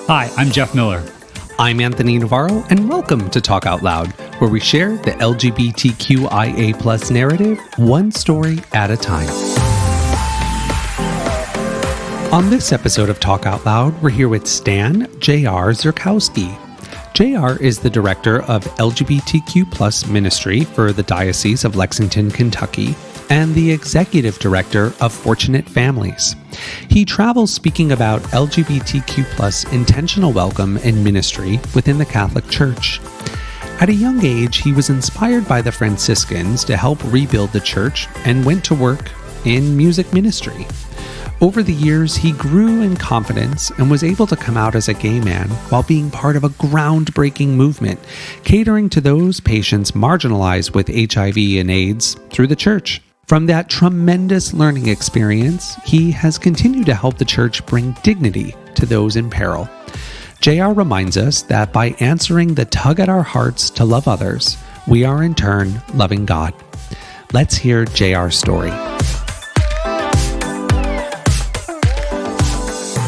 Hi, I'm Jeff Miller. I'm Anthony Navarro, and welcome to Talk Out Loud, where we share the LGBTQIA+ narrative, one story at a time. On this episode of Talk Out Loud, we're here with Stan J.R. Zerkowski. J.R. is the Director of LGBTQ Ministry for the Diocese of Lexington, Kentucky, and the Executive Director of Fortunate Families. He travels speaking about LGBTQ+ intentional welcome and ministry within the Catholic Church. At a young age, he was inspired by the Franciscans to help rebuild the church and went to work in music ministry. Over the years, he grew in confidence and was able to come out as a gay man while being part of a groundbreaking movement, catering to those patients marginalized with HIV and AIDS through the church. From that tremendous learning experience, he has continued to help the church bring dignity to those in peril. JR reminds us that by answering the tug at our hearts to love others, we are in turn loving God. Let's hear JR's story.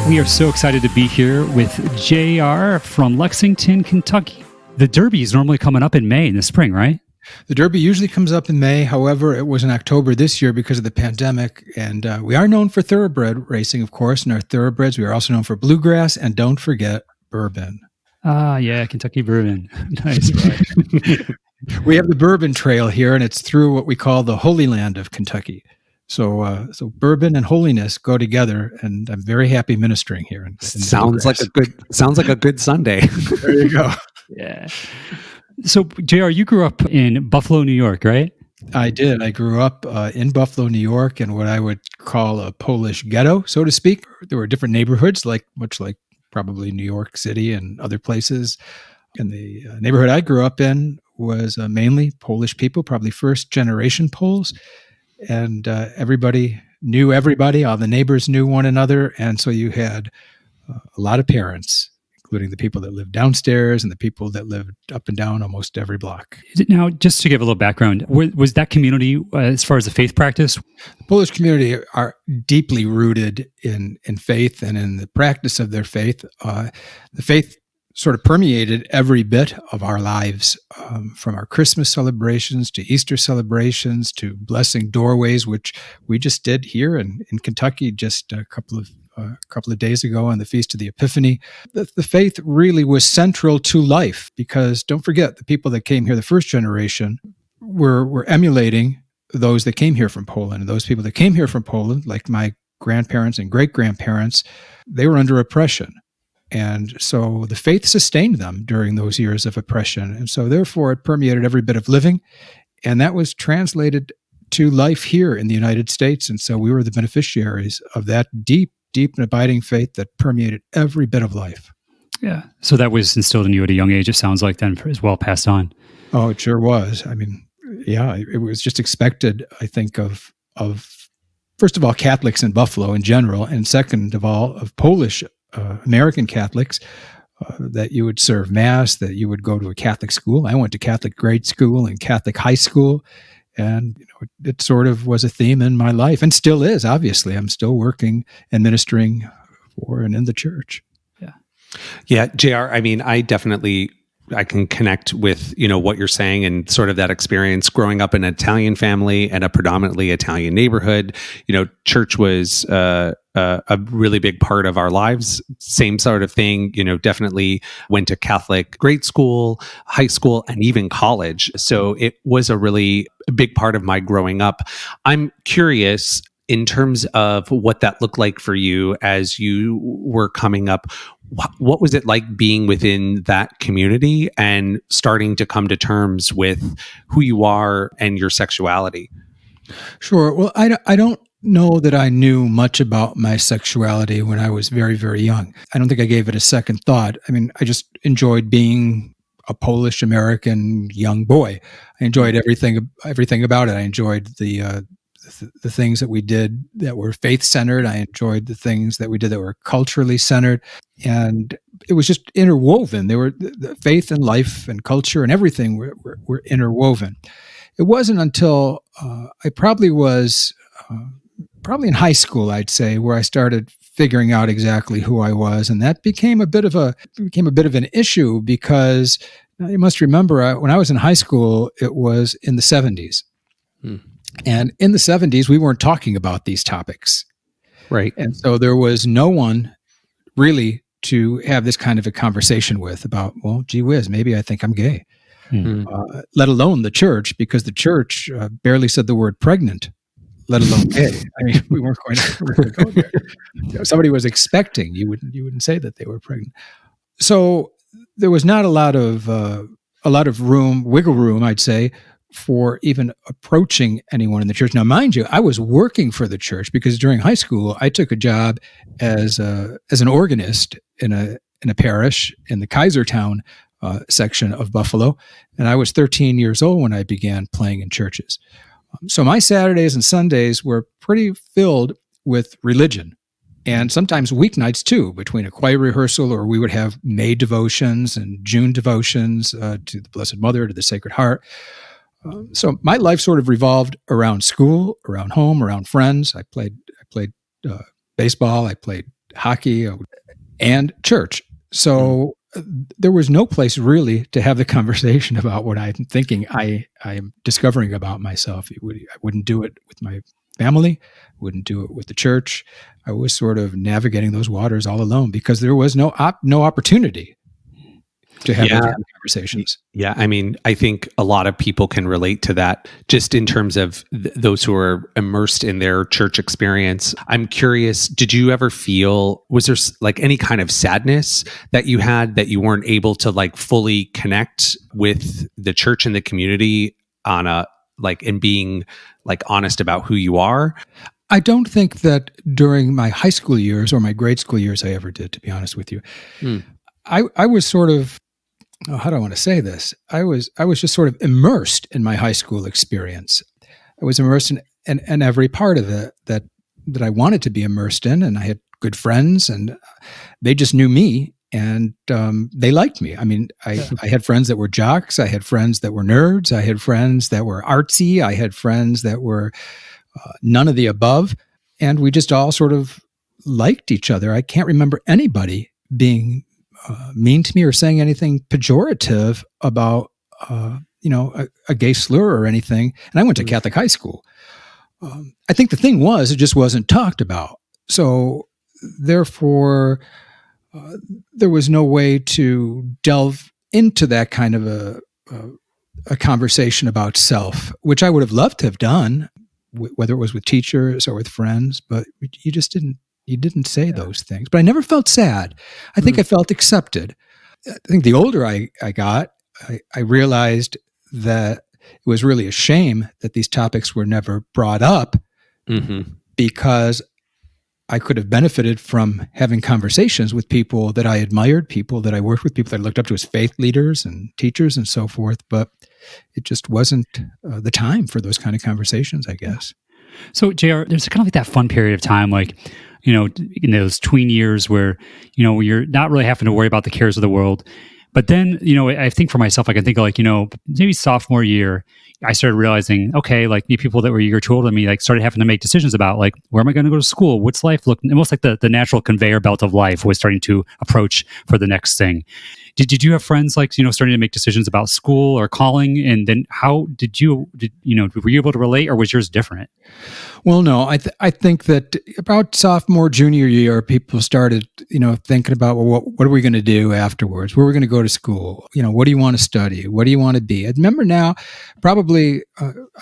We are so excited to be here with JR from Lexington, Kentucky. The Derby is normally coming up in May in the spring, right? The Derby usually comes up in May. However, it was in October this year because of the pandemic. And we are known for thoroughbred racing, of course. And our thoroughbreds, we are also known for bluegrass. And don't forget bourbon. Ah, yeah, Kentucky bourbon. Nice. We have the Bourbon Trail here, and it's through what we call the Holy Land of Kentucky. So bourbon and holiness go together, and I'm very happy ministering here. Sounds like a good Sunday. There you go. Yeah. So, JR, you grew up in Buffalo, New York, right? I did. I grew up in Buffalo, New York, in what I would call a Polish ghetto, so to speak. There were different neighborhoods, much like probably New York City and other places. And the neighborhood I grew up in was mainly Polish people, probably first-generation Poles. And everybody knew everybody. All the neighbors knew one another. And so you had a lot of parents, including the people that lived downstairs and the people that lived up and down almost every block. Now, just to give a little background, was that community, as far as the faith practice? The Polish community are deeply rooted in faith and in the practice of their faith. The faith sort of permeated every bit of our lives, from our Christmas celebrations to Easter celebrations to blessing doorways, which we just did here in Kentucky just a couple of days ago on the Feast of the Epiphany. The faith really was central to life because, don't forget, the people that came here, the first generation, were emulating those that came here from Poland. And those people that came here from Poland, like my grandparents and great-grandparents, they were under oppression. And so the faith sustained them during those years of oppression. And so therefore it permeated every bit of living. And that was translated to life here in the United States. And so we were the beneficiaries of that deep and abiding faith that permeated every bit of life. Yeah. So that was instilled in you at a young age, it sounds like, then, as well passed on. Oh, it sure was. I mean, yeah, it was just expected, I think, of first of all, Catholics in Buffalo in general, and second of all, of Polish American Catholics, that you would serve Mass, that you would go to a Catholic school. I went to Catholic grade school and Catholic high school, and it sort of was a theme in my life, and still is, obviously. I'm still working and ministering for and in the church. Yeah, JR, I mean, I can connect with, what you're saying and sort of that experience growing up in an Italian family and a predominantly Italian neighborhood. Church was a really big part of our lives. Same sort of thing, definitely went to Catholic grade school, high school, and even college. So it was a really big part of my growing up. I'm curious, in terms of what that looked like for you as you were coming up, what was it like being within that community and starting to come to terms with who you are and your sexuality? Sure. Well, I don't know that I knew much about my sexuality when I was very, very young. I don't think I gave it a second thought. I mean, I just enjoyed being a Polish American young boy. I enjoyed everything about it. I enjoyed the things that we did that were faith-centered. I enjoyed the things that we did that were culturally centered. And it was just interwoven. They were the faith and life and culture and everything were interwoven. It wasn't until I probably was in high school, I'd say, where I started figuring out exactly who I was, and that became a bit of an issue because you must remember when I was in high school, it was in the 70s. And in the 70s, we weren't talking about these topics. Right. And so there was no one really to have this kind of a conversation with about, well, gee whiz, maybe I think I'm gay. Let alone the church, because the church barely said the word pregnant, let alone gay. I mean, we weren't going to go there. If somebody was expecting, you wouldn't say that they were pregnant. So there was not a lot of wiggle room, I'd say, for even approaching anyone in the church. Now, mind you, I was working for the church because during high school, I took a job as an organist in a parish in the Kaisertown section of Buffalo, and I was 13 years old when I began playing in churches. So my Saturdays and Sundays were pretty filled with religion, and sometimes weeknights too, between a choir rehearsal, or we would have May devotions and June devotions to the Blessed Mother, to the Sacred Heart. So my life sort of revolved around school, around home, around friends. I played baseball, I played hockey, and church. So there was no place really to have the conversation about what I'm thinking I am discovering about myself. I wouldn't do it with my family, wouldn't do it with the church. I was sort of navigating those waters all alone because there was no opportunity to have those kind of conversations. Yeah, I mean, I think a lot of people can relate to that just in terms of those who are immersed in their church experience. I'm curious, did you ever feel, was there like any kind of sadness that you had that you weren't able to like fully connect with the church and the community on a, like, in being like honest about who you are? I don't think that during my high school years or my grade school years I ever did, to be honest with you. I was sort of, how do I want to say this? I was just sort of immersed in my high school experience. I was immersed in every part of it that I wanted to be immersed in, and I had good friends, and they just knew me, and they liked me. I mean, I had friends that were jocks. I had friends that were nerds. I had friends that were artsy. I had friends that were none of the above, and we just all sort of liked each other. I can't remember anybody being mean to me or saying anything pejorative about, a gay slur or anything. And I went to Catholic high school. I think the thing was, it just wasn't talked about. So therefore, there was no way to delve into that kind of a conversation about self, which I would have loved to have done, whether it was with teachers or with friends, but you just didn't. You didn't say those things, but I never felt sad. I think I felt accepted. I think the older I got, I realized that it was really a shame that these topics were never brought up because I could have benefited from having conversations with people that I admired, people that I worked with, people that I looked up to as faith leaders and teachers and so forth. But it just wasn't the time for those kind of conversations, I guess. So, JR, there's kind of like that fun period of time, like, in those tween years where, you're not really having to worry about the cares of the world. But then, I think for myself, I can think of like, maybe sophomore year, I started realizing, okay, like the people that were a year or two older than me, like started having to make decisions about like, where am I going to go to school? What's life looking? Almost like the natural conveyor belt of life was starting to approach for the next thing. Did you have friends like, starting to make decisions about school or calling? And then how were you able to relate, or was yours different? Well, no, I think that about sophomore, junior year, people started, thinking about, well, what are we going to do afterwards? Where are we going to go to school? What do you want to study? What do you want to be? I remember now, probably,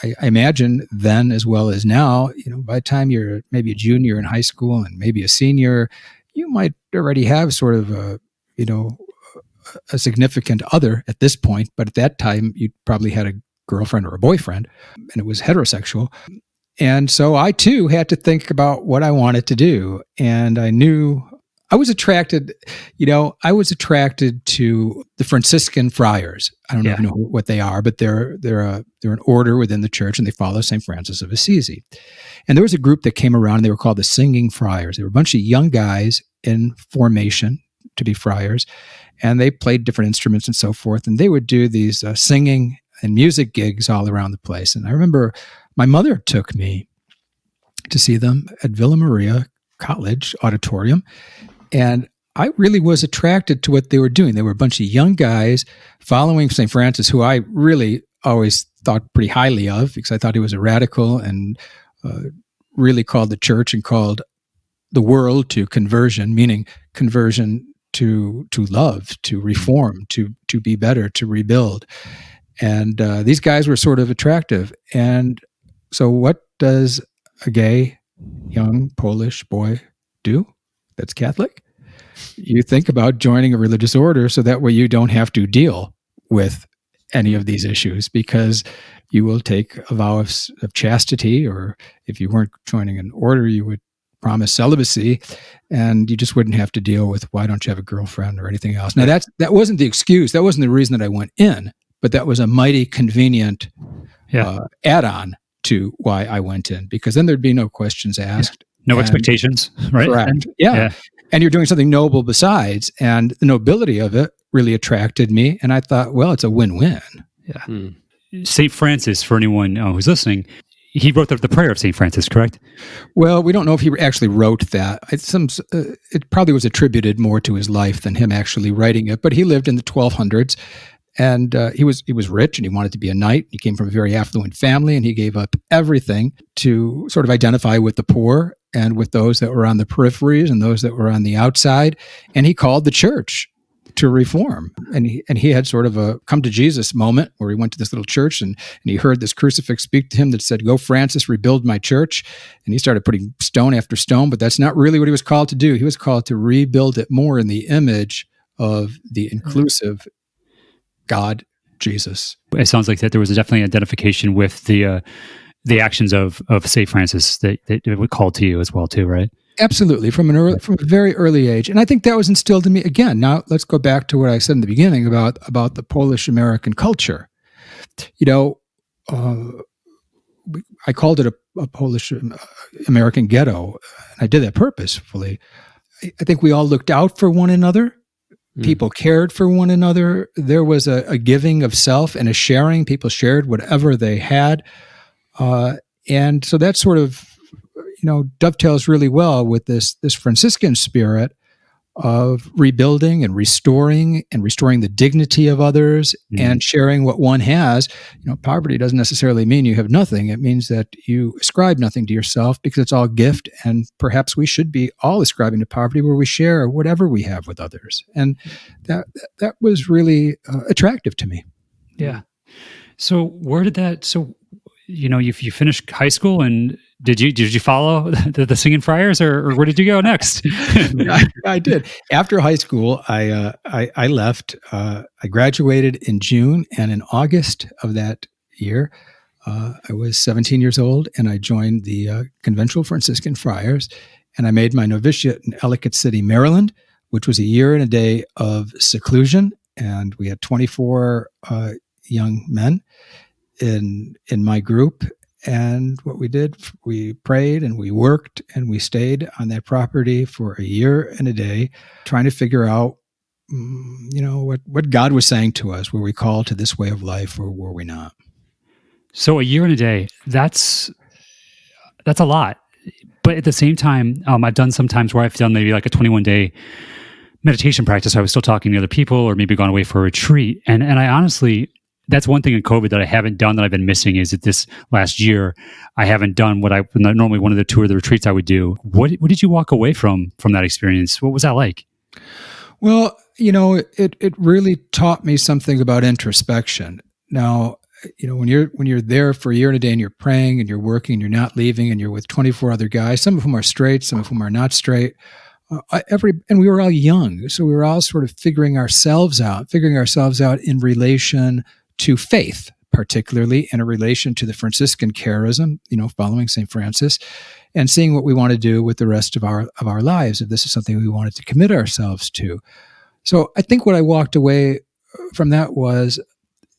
I imagine then as well as now, by the time you're maybe a junior in high school and maybe a senior, you might already have sort of a significant other at this point. But at that time, you probably had a girlfriend or a boyfriend, and it was heterosexual. And so I too had to think about what I wanted to do. And I knew I was attracted, to the Franciscan Friars. I don't know if you know what they are, but they're an order within the church, and they follow St. Francis of Assisi. And there was a group that came around, and they were called the Singing Friars. They were a bunch of young guys in formation to be friars, and they played different instruments and so forth. And they would do these singing and music gigs all around the place. And I remember my mother took me to see them at Villa Maria college auditorium, and I really was attracted to what they were doing. They were a bunch of young guys following St. Francis, who I really always thought pretty highly of because I thought he was a radical and really called the church and called the world to conversion, meaning conversion to love, to reform, to be better, to rebuild. And these guys were sort of attractive. And so what does a gay young Polish boy do that's Catholic? You think about joining a religious order so that way you don't have to deal with any of these issues, because you will take a vow of chastity, or if you weren't joining an order, you would promise celibacy, and you just wouldn't have to deal with why don't you have a girlfriend or anything else. Now that wasn't the excuse. That wasn't the reason that I went in, but that was a mighty convenient add-on to why I went in, because then there'd be no questions asked. No expectations, right? Correct. Yeah. And you're doing something noble besides, and the nobility of it really attracted me. And I thought, well, it's a win-win. Yeah. St. Francis, for anyone who's listening, he wrote the prayer of St. Francis, correct? Well, we don't know if he actually wrote that. It probably was attributed more to his life than him actually writing it. But he lived in the 1200s, and he was rich, and he wanted to be a knight. He came from a very affluent family, and he gave up everything to sort of identify with the poor and with those that were on the peripheries and those that were on the outside. And he called the church to reform. And he had sort of a come to Jesus moment where he went to this little church and he heard this crucifix speak to him that said, "Go, Francis, rebuild my church." And he started putting stone after stone, but that's not really what he was called to do. He was called to rebuild it more in the image of the inclusive God, Jesus. It sounds like that there was definitely identification with the actions of St. Francis that would call to you as well, too, right? Absolutely, from a very early age. And I think that was instilled in me. Again, now let's go back to what I said in the beginning about the Polish American culture. You know, I called it a Polish American ghetto, and I did that purposefully. I think we all looked out for one another. People cared for one another. There was a giving of self and a sharing. People shared whatever they had. And so that sort of, dovetails really well with this Franciscan spirit of rebuilding and restoring the dignity of others and sharing what one has. Poverty doesn't necessarily mean you have nothing. It means that you ascribe nothing to yourself because it's all gift. And perhaps we should be all ascribing to poverty where we share whatever we have with others. And that was really attractive to me. Yeah. So where did that? So you finished high school, and did you follow the Singing Friars, or where did you go next? I did. After high school, I left. I graduated in June, and in August of that year, I was 17 years old, and I joined the Conventual Franciscan Friars, and I made my novitiate in Ellicott City, Maryland, which was a year and a day of seclusion, and we had 24 young men in my group. And what we did, we prayed and we worked and we stayed on that property for a year and a day, trying to figure out, what God was saying to us. Were we called to this way of life, or were we not? So a year and a day, that's a lot. But at the same time, I've done sometimes where I've done maybe like a 21-day meditation practice. I was still talking to other people, or maybe gone away for a retreat. And I honestly, that's one thing in COVID that I haven't done that I've been missing, is that this last year I haven't done what I normally, one of the two of the retreats I would do. What did you walk away from that experience? What was that like? Well, it really taught me something about introspection. Now, when you're there for a year and a day and you're praying and you're working and you're not leaving and you're with 24 other guys, some of whom are straight, some of whom are not straight, and we were all young, so we were all sort of figuring ourselves out in relation to faith, particularly in a relation to the Franciscan charism, following St. Francis, and seeing what we want to do with the rest of our lives, if this is something we wanted to commit ourselves to. So I think what I walked away from that was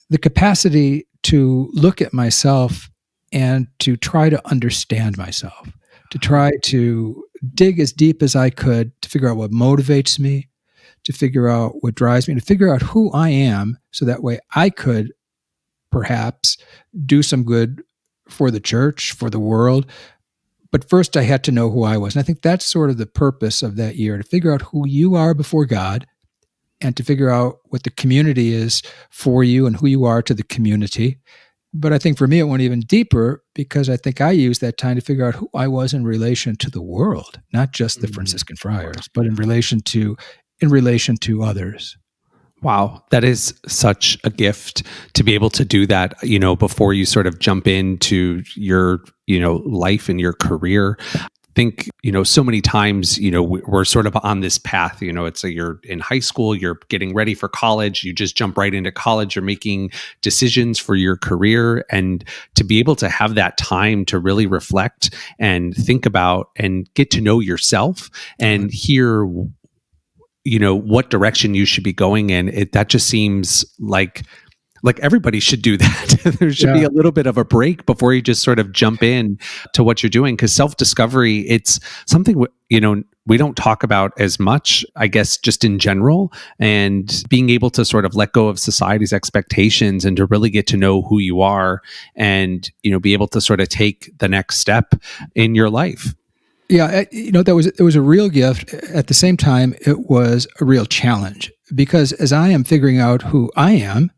the capacity to look at myself and to try to understand myself, to try to dig as deep as I could to figure out what motivates me, to figure out what drives me, to figure out who I am, so that way I could perhaps do some good for the church, for the world, But first I had to know who I was. And I think that's sort of the purpose of that year, to figure out who you are before God and to figure out what the community is for you and who you are to the community. But I think for me, it went even deeper because I think I used that time to figure out who I was in relation to the world, not just the Franciscan Friars, but in relation to others. Wow, that is such a gift to be able to do that, before you sort of jump into your, life and your career. I think, so many times, we're sort of on this path, it's like you're in high school, you're getting ready for college, you just jump right into college, you're making decisions for your career. And to be able to have that time to really reflect and think about and get to know yourself and hear what direction you should be going in, that just seems like everybody should do that. There should be a little bit of a break before you just sort of jump in to what you're doing, because self-discovery, it's something we don't talk about as much, I guess, just in general, and being able to sort of let go of society's expectations and to really get to know who you are and be able to sort of take the next step in your life. Yeah, it was a real gift. At the same time, it was a real challenge, because as I am figuring out who I am,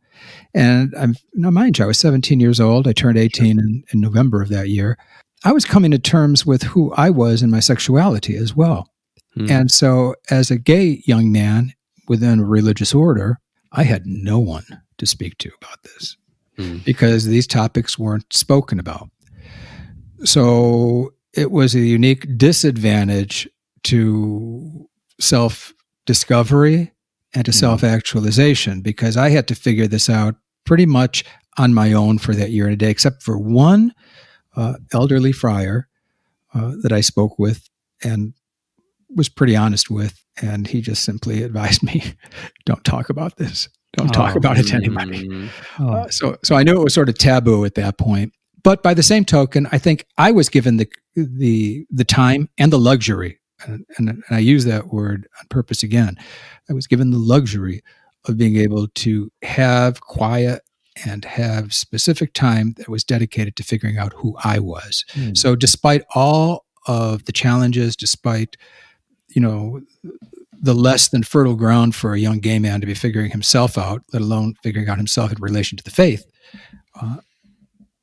and mind you, I was 17 years old. I turned 18 in November of that year. I was coming to terms with who I was in my sexuality as well. And so as a gay young man within a religious order, I had no one to speak to about this because these topics weren't spoken about. So it was a unique disadvantage to self-discovery and to self-actualization, because I had to figure this out pretty much on my own for that year and a day, except for one elderly friar that I spoke with and was pretty honest with. And he just simply advised me, don't talk about this. Don't talk about it to anybody. So I knew it was sort of taboo at that point. But by the same token, I think I was given the time and the luxury, and I use that word on purpose again. I was given the luxury of being able to have quiet and have specific time that was dedicated to figuring out who I was. So despite all of the challenges, despite, the less than fertile ground for a young gay man to be figuring himself out, let alone figuring out himself in relation to the faith,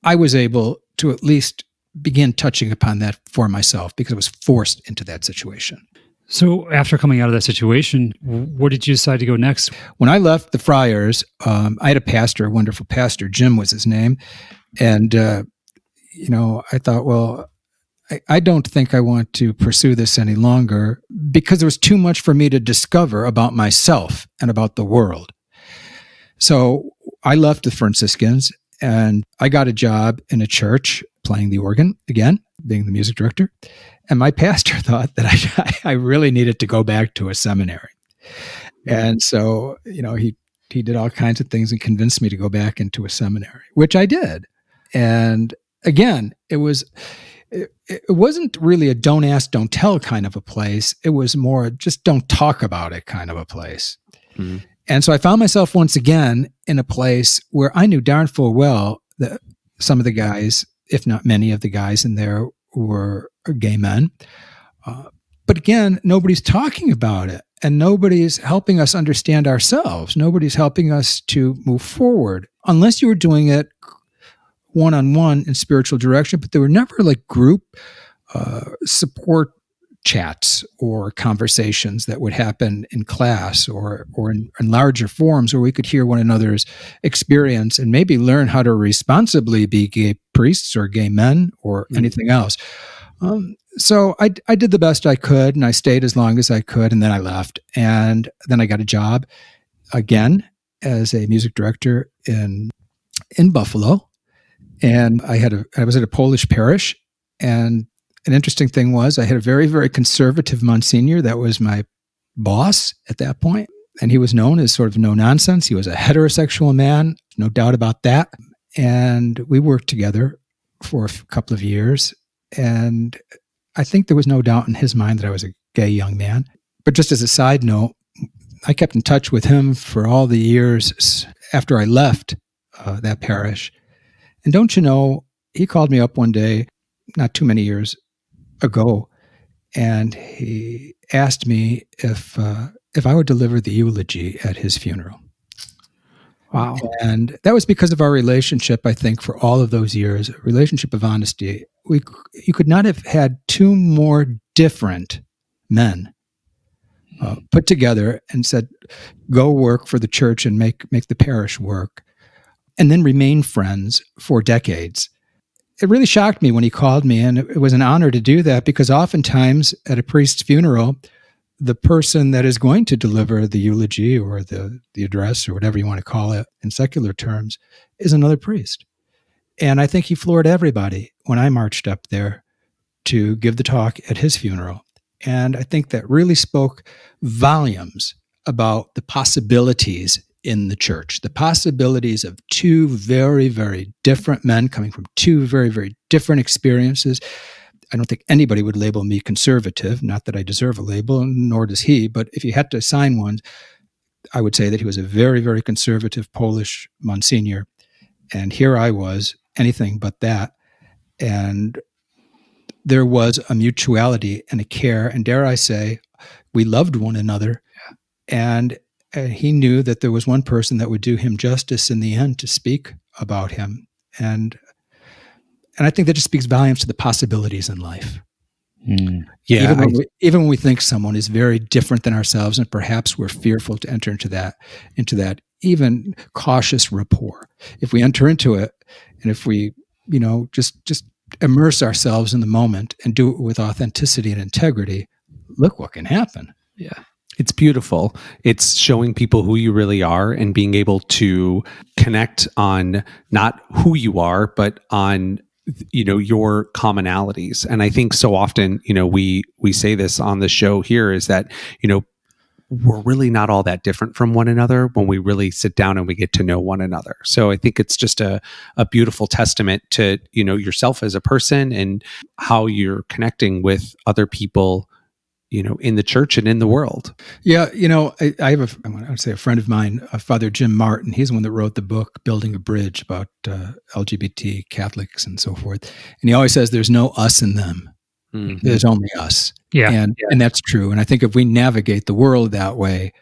I was able to at least begin touching upon that for myself, because I was forced into that situation. So after coming out of that situation, where did you decide to go next? When I left the Friars, I had a pastor, a wonderful pastor, Jim was his name. And, I thought, well, I don't think I want to pursue this any longer, because there was too much for me to discover about myself and about the world. So I left the Franciscans and I got a job in a church playing the organ again, being the music director. And my pastor thought that I really needed to go back to a seminary. And so, he did all kinds of things and convinced me to go back into a seminary, which I did. And again, it wasn't really a don't ask, don't tell kind of a place. It was more just don't talk about it kind of a place. And so I found myself once again in a place where I knew darn full well that some of the guys, if not many of the guys in there, were gay men. But again, nobody's talking about it, and nobody's helping us understand ourselves. Nobody's helping us to move forward, unless you were doing it one-on-one in spiritual direction. But there were never like group support chats or conversations that would happen in class or in larger forums where we could hear one another's experience and maybe learn how to responsibly be gay priests or gay men or anything else. So I did the best I could, and I stayed as long as I could, and then I left. And then I got a job again as a music director in Buffalo. And I was at a Polish parish, and an interesting thing was I had a very, very conservative Monsignor that was my boss at that point, and he was known as sort of no nonsense. He was a heterosexual man, no doubt about that. And we worked together for a couple of years, and I think there was no doubt in his mind that I was a gay young man. But just as a side note, I kept in touch with him for all the years after I left that parish. And don't you know, he called me up one day, not too many years ago, and he asked me if I would deliver the eulogy at his funeral. Wow. And that was because of our relationship, I think, for all of those years, a relationship of honesty. You could not have had two more different men put together and said, go work for the church and make the parish work, and then remain friends for decades. It really shocked me when he called me, and it was an honor to do that, because oftentimes at a priest's funeral, the person that is going to deliver the eulogy or the address or whatever you want to call it in secular terms is another priest. And I think he floored everybody when I marched up there to give the talk at his funeral. And I think that really spoke volumes about the possibilities in the church, the possibilities of two very, very different men coming from two very, very different experiences. I don't think anybody would label me conservative, not that I deserve a label, nor does he, but if you had to assign one, I would say that he was a very, very conservative Polish Monsignor. And here I was, anything but that. And there was a mutuality and a care, and dare I say, we loved one another. And he knew that there was one person that would do him justice in the end to speak about him. And I think that just speaks volumes to the possibilities in life. Yeah. Even when we think someone is very different than ourselves, and perhaps we're fearful to enter into that even cautious rapport. If we enter into it, and if we, just immerse ourselves in the moment and do it with authenticity and integrity, look what can happen. Yeah. It's beautiful. It's showing people who you really are and being able to connect on not who you are, but on your commonalities. And I think so often, we say this on the show here, is that, we're really not all that different from one another when we really sit down and we get to know one another. So I think it's just a beautiful testament to, yourself as a person and how you're connecting with other people, in the church and in the world. Yeah. I have I would say a friend of mine, Father Jim Martin. He's the one that wrote the book, Building a Bridge, about LGBT Catholics and so forth. And he always says there's no us in them. Mm-hmm. There's only us. Yeah. And that's true. And I think if we navigate the world that way,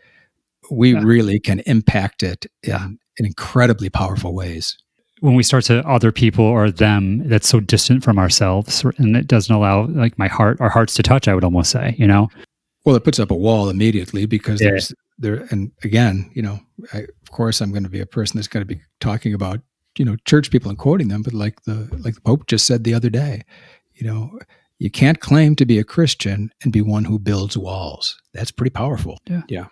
we really can impact it in incredibly powerful ways. When we start to other people or them, that's so distant from ourselves, and it doesn't allow our hearts to touch, I would almost say, Well, it puts up a wall immediately, because and again, of course I'm going to be a person that's going to be talking about, church people and quoting them, but like the Pope just said the other day, you can't claim to be a Christian and be one who builds walls. That's pretty powerful. Yeah.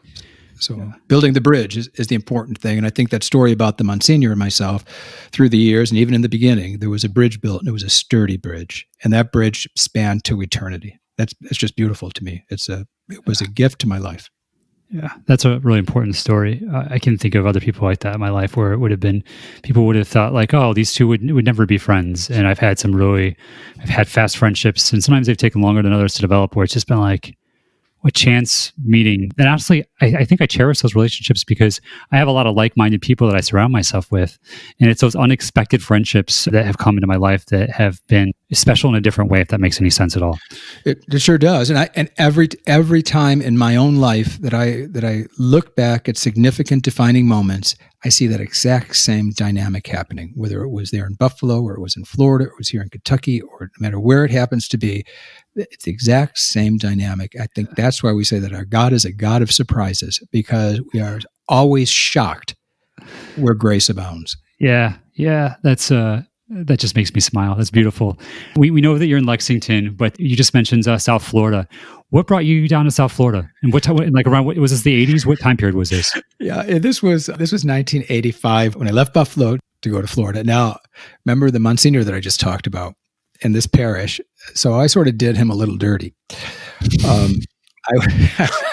So building the bridge is the important thing. And I think that story about the Monsignor and myself, through the years, and even in the beginning, there was a bridge built, and it was a sturdy bridge. And that bridge spanned to eternity. That's just beautiful to me. It was a gift to my life. Yeah, that's a really important story. I can think of other people like that in my life where it would have been, people would have thought like, oh, these two would never be friends. And I've had fast friendships, and sometimes they've taken longer than others to develop, where it's just been like, a chance meeting. And honestly, I think I cherish those relationships because I have a lot of like-minded people that I surround myself with. And it's those unexpected friendships that have come into my life that have been special in a different way, if that makes any sense at all. It sure does. And every time in my own life that I look back at significant defining moments, I see that exact same dynamic happening, whether it was there in Buffalo or it was in Florida or it was here in Kentucky, or no matter where it happens to be. It's the exact same dynamic. I think that's why we say that our God is a God of surprises, because we are always shocked where grace abounds. Yeah. That just makes me smile. That's beautiful. We know that you're in Lexington, but you just mentioned South Florida. What brought you down to South Florida? And what time? Was this the 80s? What time period was this? Yeah, this was 1985 when I left Buffalo to go to Florida. Now, remember the Monsignor that I just talked about in this parish? So I sort of did him a little dirty. I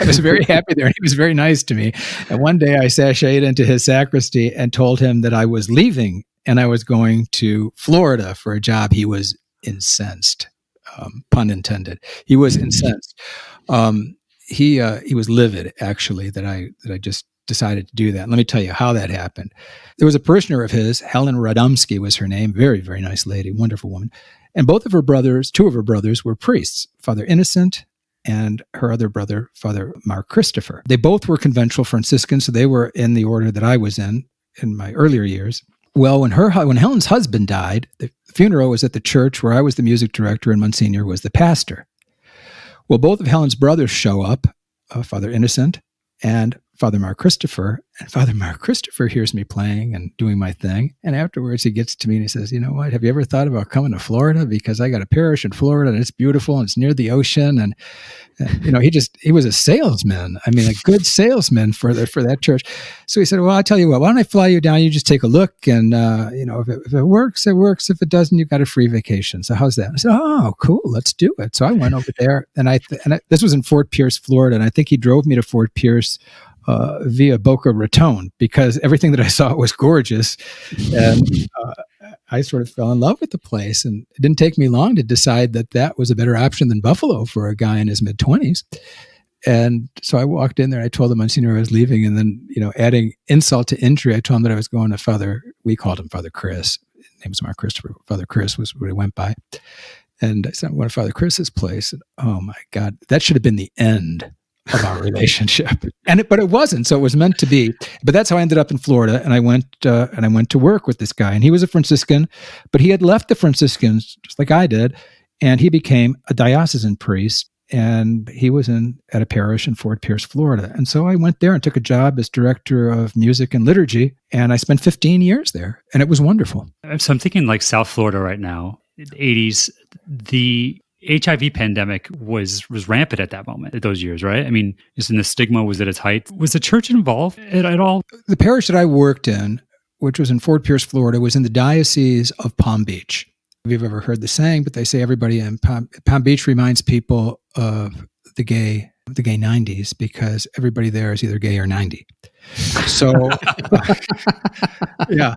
was very happy there, and he was very nice to me. And one day I sashayed into his sacristy and told him that I was leaving and I was going to Florida for a job. He was incensed, pun intended. He was incensed. He was livid, actually, that I just decided to do that. And let me tell you how that happened. There was a parishioner of his, Helen Radomski was her name, very, very nice lady, wonderful woman. And two of her brothers were priests, Father Innocent and her other brother, Father Mark Christopher. They both were conventual Franciscans, so they were in the order that I was in my earlier years. Well, when Helen's husband died, the funeral was at the church where I was the music director and Monsignor was the pastor. Well, both of Helen's brothers show up, Father Innocent and Father Mark Christopher. And Father Mark Christopher hears me playing and doing my thing. And afterwards he gets to me and he says, you know what, have you ever thought about coming to Florida? Because I got a parish in Florida and it's beautiful and it's near the ocean. And he was a salesman. I mean, a good salesman for that church. So he said, well, I'll tell you what, why don't I fly you down? You just take a look. And, if it works, it works. If it doesn't, you got a free vacation. So how's that? I said, oh, cool. Let's do it. So I went over there and this was in Fort Pierce, Florida. And I think he drove me to Fort Pierce via Boca Raton because everything that I saw was gorgeous. And I sort of fell in love with the place. And it didn't take me long to decide that was a better option than Buffalo for a guy in his mid-20s. And so I walked in there. I told the Monsignor I was leaving. And then, adding insult to injury, I told him that I was going to we called him Father Chris. His name was Mark Christopher. Father Chris was what he went by. And I said, I'm going to Father Chris's place. And oh my God, that should have been the end of our relationship. But it wasn't. So it was meant to be. But that's how I ended up in Florida. And I went to work with this guy. And he was a Franciscan, but he had left the Franciscans just like I did. And he became a diocesan priest. And he was at a parish in Fort Pierce, Florida. And so I went there and took a job as director of music and liturgy. And I spent 15 years there. And it was wonderful. So I'm thinking like South Florida right now, in the 80s, the HIV pandemic was rampant at that moment, at those years, right? I mean, isn't the stigma was at its height? Was the church involved at all? The parish that I worked in, which was in Fort Pierce, Florida, was in the Diocese of Palm Beach. If you've ever heard the saying, but they say everybody in Palm Beach reminds people of the gay 90s because everybody there is either gay or 90. So, yeah.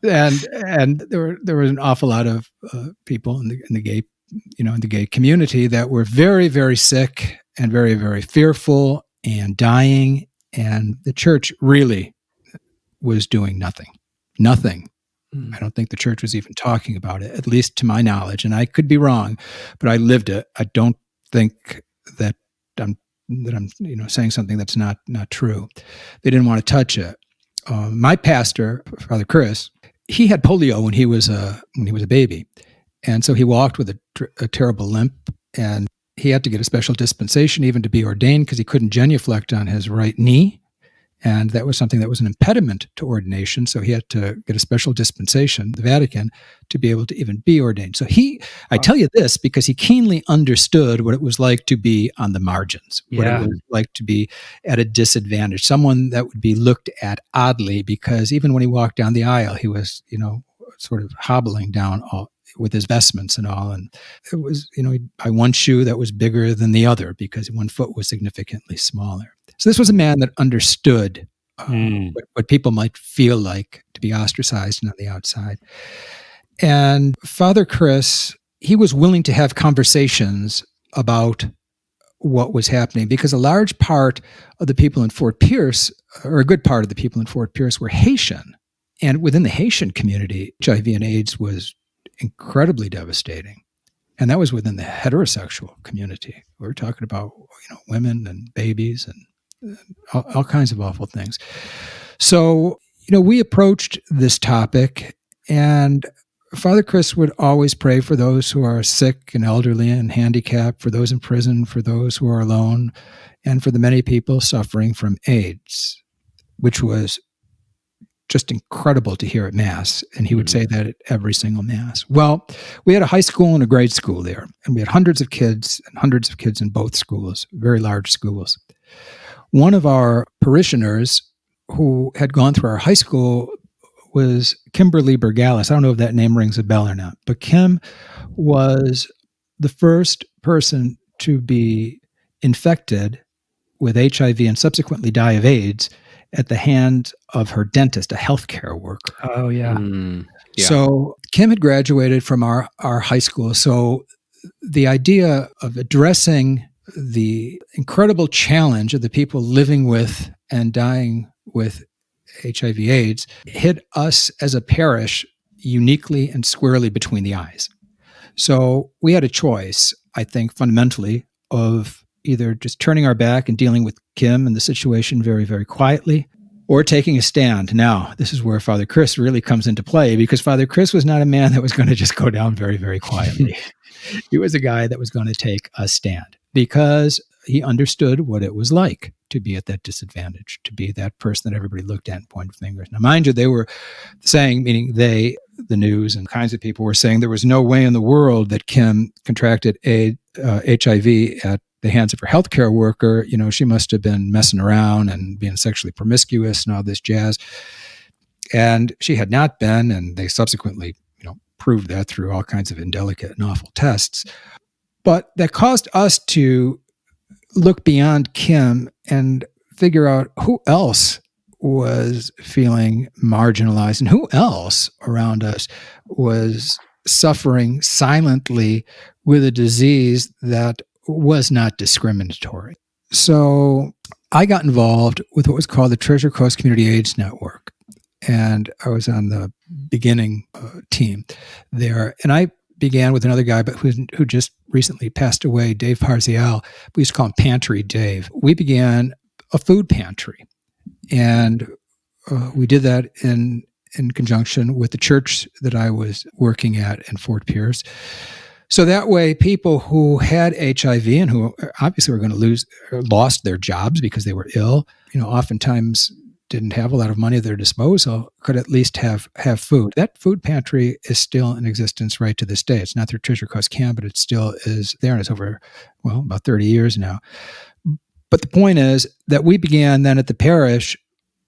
And there was an awful lot of people in the gay in the gay community that were very, very sick and very, very fearful and dying. And the church really was doing nothing. I don't think the church was even talking about it, at least to my knowledge. And I could be wrong, but I lived it. I don't think that I'm saying something that's not true. They didn't want to touch it. My pastor, Father Chris, he had polio when he was a baby. And so he walked with a terrible limp, and he had to get a special dispensation even to be ordained because he couldn't genuflect on his right knee. And that was something that was an impediment to ordination. So he had to get a special dispensation, the Vatican, to be able to even be ordained. So I tell you this because he keenly understood what it was like to be on the margins, what it was like to be at a disadvantage, someone that would be looked at oddly because even when he walked down the aisle, he was, sort of hobbling down with his vestments and all. And it was, he'd buy one shoe that was bigger than the other because one foot was significantly smaller. So this was a man that understood what people might feel like to be ostracized and on the outside. And Father Chris, he was willing to have conversations about what was happening because a large part of the people in Fort Pierce, or a good part of the people in Fort Pierce, were Haitian. And within the Haitian community, HIV and AIDS was incredibly devastating. And that was within the heterosexual community. We were talking about, women and babies and all kinds of awful things. So, we approached this topic, and Father Chris would always pray for those who are sick and elderly and handicapped, for those in prison, for those who are alone, and for the many people suffering from AIDS, which was just incredible to hear at Mass. And he would say that at every single Mass. Well, we had a high school and a grade school there, and we had hundreds of kids in both schools, very large schools. One of our parishioners who had gone through our high school was Kimberly Bergalis. I don't know if that name rings a bell or not, but Kim was the first person to be infected with HIV and subsequently die of AIDS at the hand of her dentist, a healthcare worker. Oh, yeah. Yeah. So Kim had graduated from our high school. So the idea of addressing the incredible challenge of the people living with and dying with HIV/AIDS hit us as a parish uniquely and squarely between the eyes. So we had a choice, I think, fundamentally, of either just turning our back and dealing with Kim and the situation very, very quietly, or taking a stand. Now, this is where Father Chris really comes into play, because Father Chris was not a man that was going to just go down very, very quietly. He was a guy that was going to take a stand because he understood what it was like to be at that disadvantage, to be that person that everybody looked at and pointed fingers. Now, mind you, they were saying, meaning they, the news and kinds of people were saying there was no way in the world that Kim contracted HIV at the hands of her healthcare worker. You know, she must have been messing around and being sexually promiscuous and all this jazz. And she had not been, and they subsequently, proved that through all kinds of indelicate and awful tests. But that caused us to look beyond Kim and figure out who else was feeling marginalized and who else around us was suffering silently with a disease that was not discriminatory. So I got involved with what was called the Treasure Coast Community AIDS Network. And I was on the beginning team there. And I began with another guy, but who just recently passed away, Dave Parzial. We used to call him Pantry Dave. We began a food pantry. And we did that in conjunction with the church that I was working at in Fort Pierce. So that way, people who had HIV and who obviously were going to lost their jobs because they were ill, oftentimes didn't have a lot of money at their disposal, could at least have food. That food pantry is still in existence right to this day. It's not through Treasure Coast Camp, but it still is there, and it's over, about 30 years now. But the point is that we began then at the parish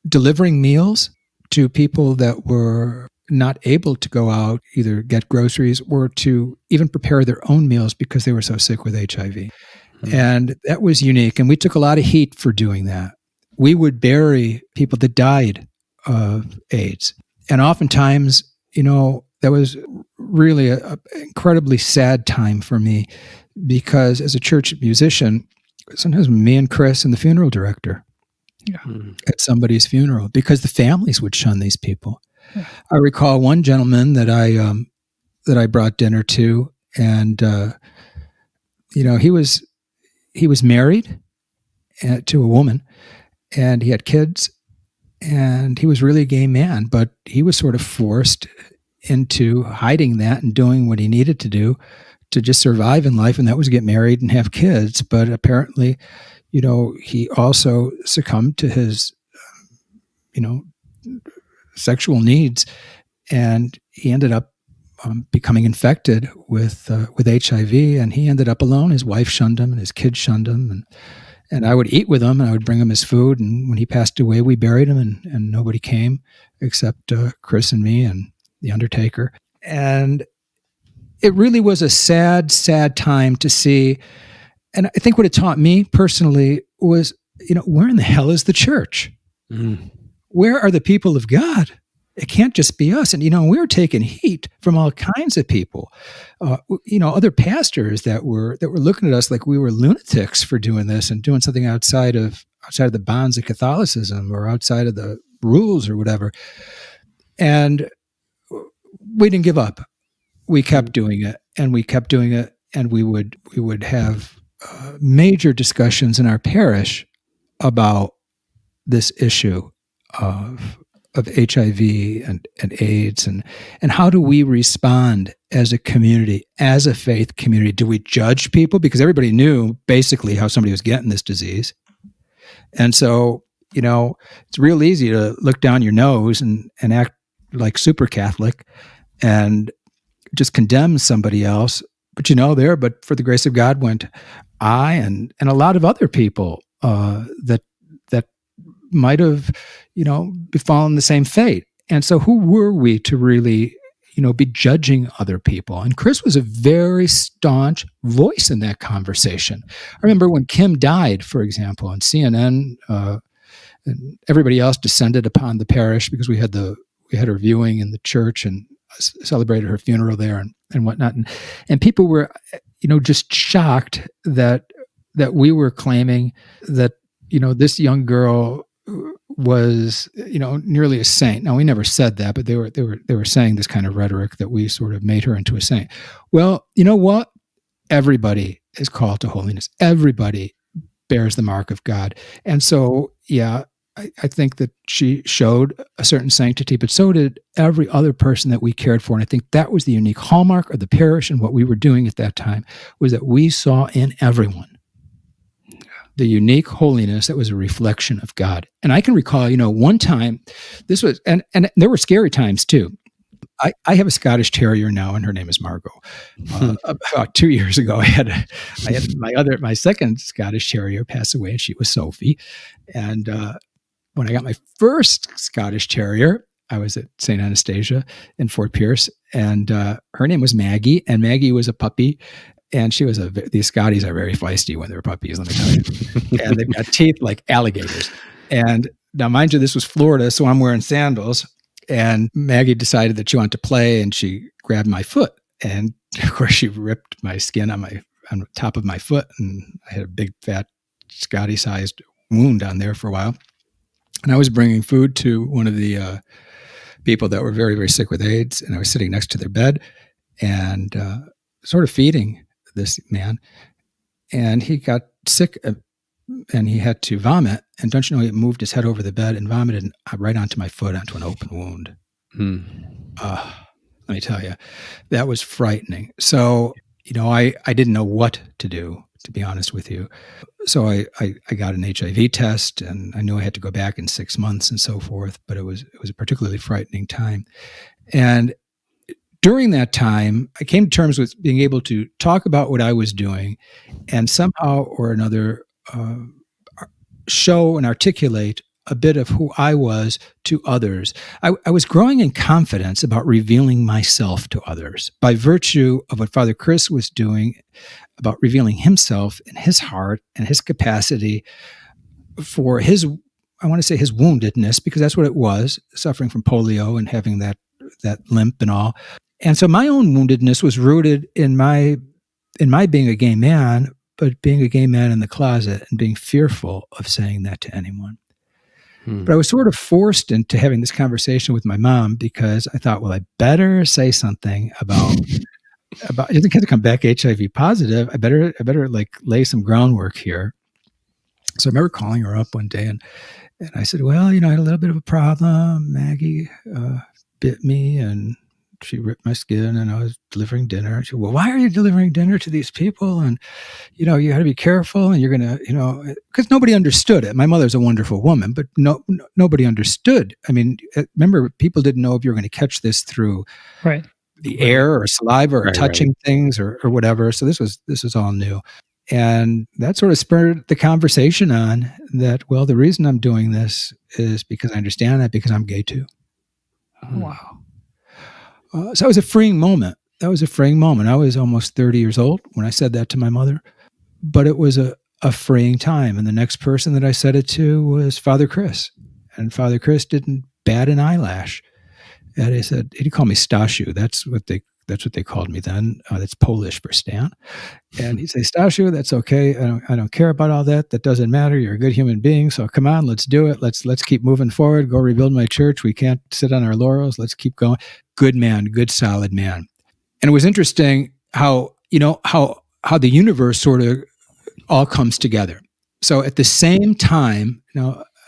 delivering meals to people that were not able to go out, either get groceries or to even prepare their own meals because they were so sick with HIV. Mm-hmm. And that was unique. And we took a lot of heat for doing that. We would bury people that died of AIDS. And oftentimes, that was really an incredibly sad time for me because as a church musician, sometimes me and Chris and the funeral director at somebody's funeral because the families would shun these people. Yeah. I recall one gentleman that I brought dinner to, and he was married to a woman, and he had kids, and he was really a gay man, but he was sort of forced into hiding that and doing what he needed to do to just survive in life, and that was get married and have kids. But apparently, he also succumbed to his, sexual needs, and he ended up becoming infected with HIV, and he ended up alone. His wife shunned him, and his kids shunned him, and I would eat with him, and I would bring him his food, and when he passed away, we buried him, and nobody came except Chris and me and the undertaker. And it really was a sad, sad time to see. And I think what it taught me personally was, where in the hell is the church? Mm. Where are the people of God? It can't just be us. And, we were taking heat from all kinds of people, other pastors that were looking at us like we were lunatics for doing this and doing something outside of the bounds of Catholicism or outside of the rules or whatever. And we didn't give up. We kept doing it, and we kept doing it, and we would have major discussions in our parish about this issue of HIV and AIDS, and how do we respond as a community, as a faith community? Do we judge people? Because everybody knew basically how somebody was getting this disease. And so, it's real easy to look down your nose and act like super Catholic and just condemn somebody else. But but for the grace of God went I and a lot of other people that might have, befallen the same fate. And so who were we to really, be judging other people? And Chris was a very staunch voice in that conversation. I remember when Kim died, for example, on CNN, and everybody else descended upon the parish because we had her viewing in the church and celebrated her funeral there and whatnot. And people were, just shocked that we were claiming that, this young girl was, nearly a saint. Now, we never said that, but they were saying this kind of rhetoric that we sort of made her into a saint. Well, you know what? Everybody is called to holiness. Everybody bears the mark of God. And so, yeah, I think that she showed a certain sanctity, but so did every other person that we cared for. And I think that was the unique hallmark of the parish and what we were doing at that time, was that we saw in everyone the unique holiness that was a reflection of God. And I can recall, one time, this was, and there were scary times too. I have a Scottish Terrier now, and her name is Margot. About 2 years ago, I had my second Scottish Terrier pass away, and she was Sophie. And when I got my first Scottish Terrier, I was at St. Anastasia in Fort Pierce, and her name was Maggie, and Maggie was a puppy. And she was these Scotties are very feisty when they're puppies, let me tell you. And they've got teeth like alligators. And now, mind you, this was Florida, so I'm wearing sandals. And Maggie decided that she wanted to play, and she grabbed my foot. And of course, she ripped my skin on the top of my foot, and I had a big, fat, Scotty-sized wound on there for a while. And I was bringing food to one of the people that were very, very sick with AIDS, and I was sitting next to their bed and sort of feeding this man, and he got sick and he had to vomit. And don't you know, he moved his head over the bed and vomited right onto my foot, onto an open wound. Let me tell you, that was frightening. So, I didn't know what to do, to be honest with you. So I got an HIV test, and I knew I had to go back in 6 months and so forth, but it was a particularly frightening time. And during that time, I came to terms with being able to talk about what I was doing and somehow or another show and articulate a bit of who I was to others. I was growing in confidence about revealing myself to others by virtue of what Father Chris was doing about revealing himself and his heart and his capacity for his, I want to say his woundedness, because that's what it was, suffering from polio and having that limp and all. And so my own woundedness was rooted in my being a gay man, but being a gay man in the closet and being fearful of saying that to anyone. But I was sort of forced into having this conversation with my mom, because I thought, well, I better say something about just in case I come back HIV positive. I better like lay some groundwork here. So I remember calling her up one day and I said, well, I had a little bit of a problem. Maggie bit me and she ripped my skin, and I was delivering dinner. And she said, well, why are you delivering dinner to these people? And, you got to be careful, and you're going to, because nobody understood it. My mother's a wonderful woman, but nobody understood. I mean, remember, people didn't know if you were going to catch this through the air or saliva or touching things or whatever. So this was all new. And that sort of spurred the conversation on that, well, the reason I'm doing this is because I understand that, because I'm gay too. Wow. So that was a freeing moment. I was almost 30 years old when I said that to my mother, but it was a freeing time. And the next person that I said it to was Father Chris. And Father Chris didn't bat an eyelash. And he said, he'd call me Stasiu. That's what they called me then. That's Polish for Stan. And he'd say, Stasiu, that's okay. I don't care about all that. That doesn't matter. You're a good human being. So come on, let's do it. Let's keep moving forward. Go rebuild my church. We can't sit on our laurels. Let's keep going. Good man, good solid man. And it was interesting how the universe sort of all comes together. So at the same time,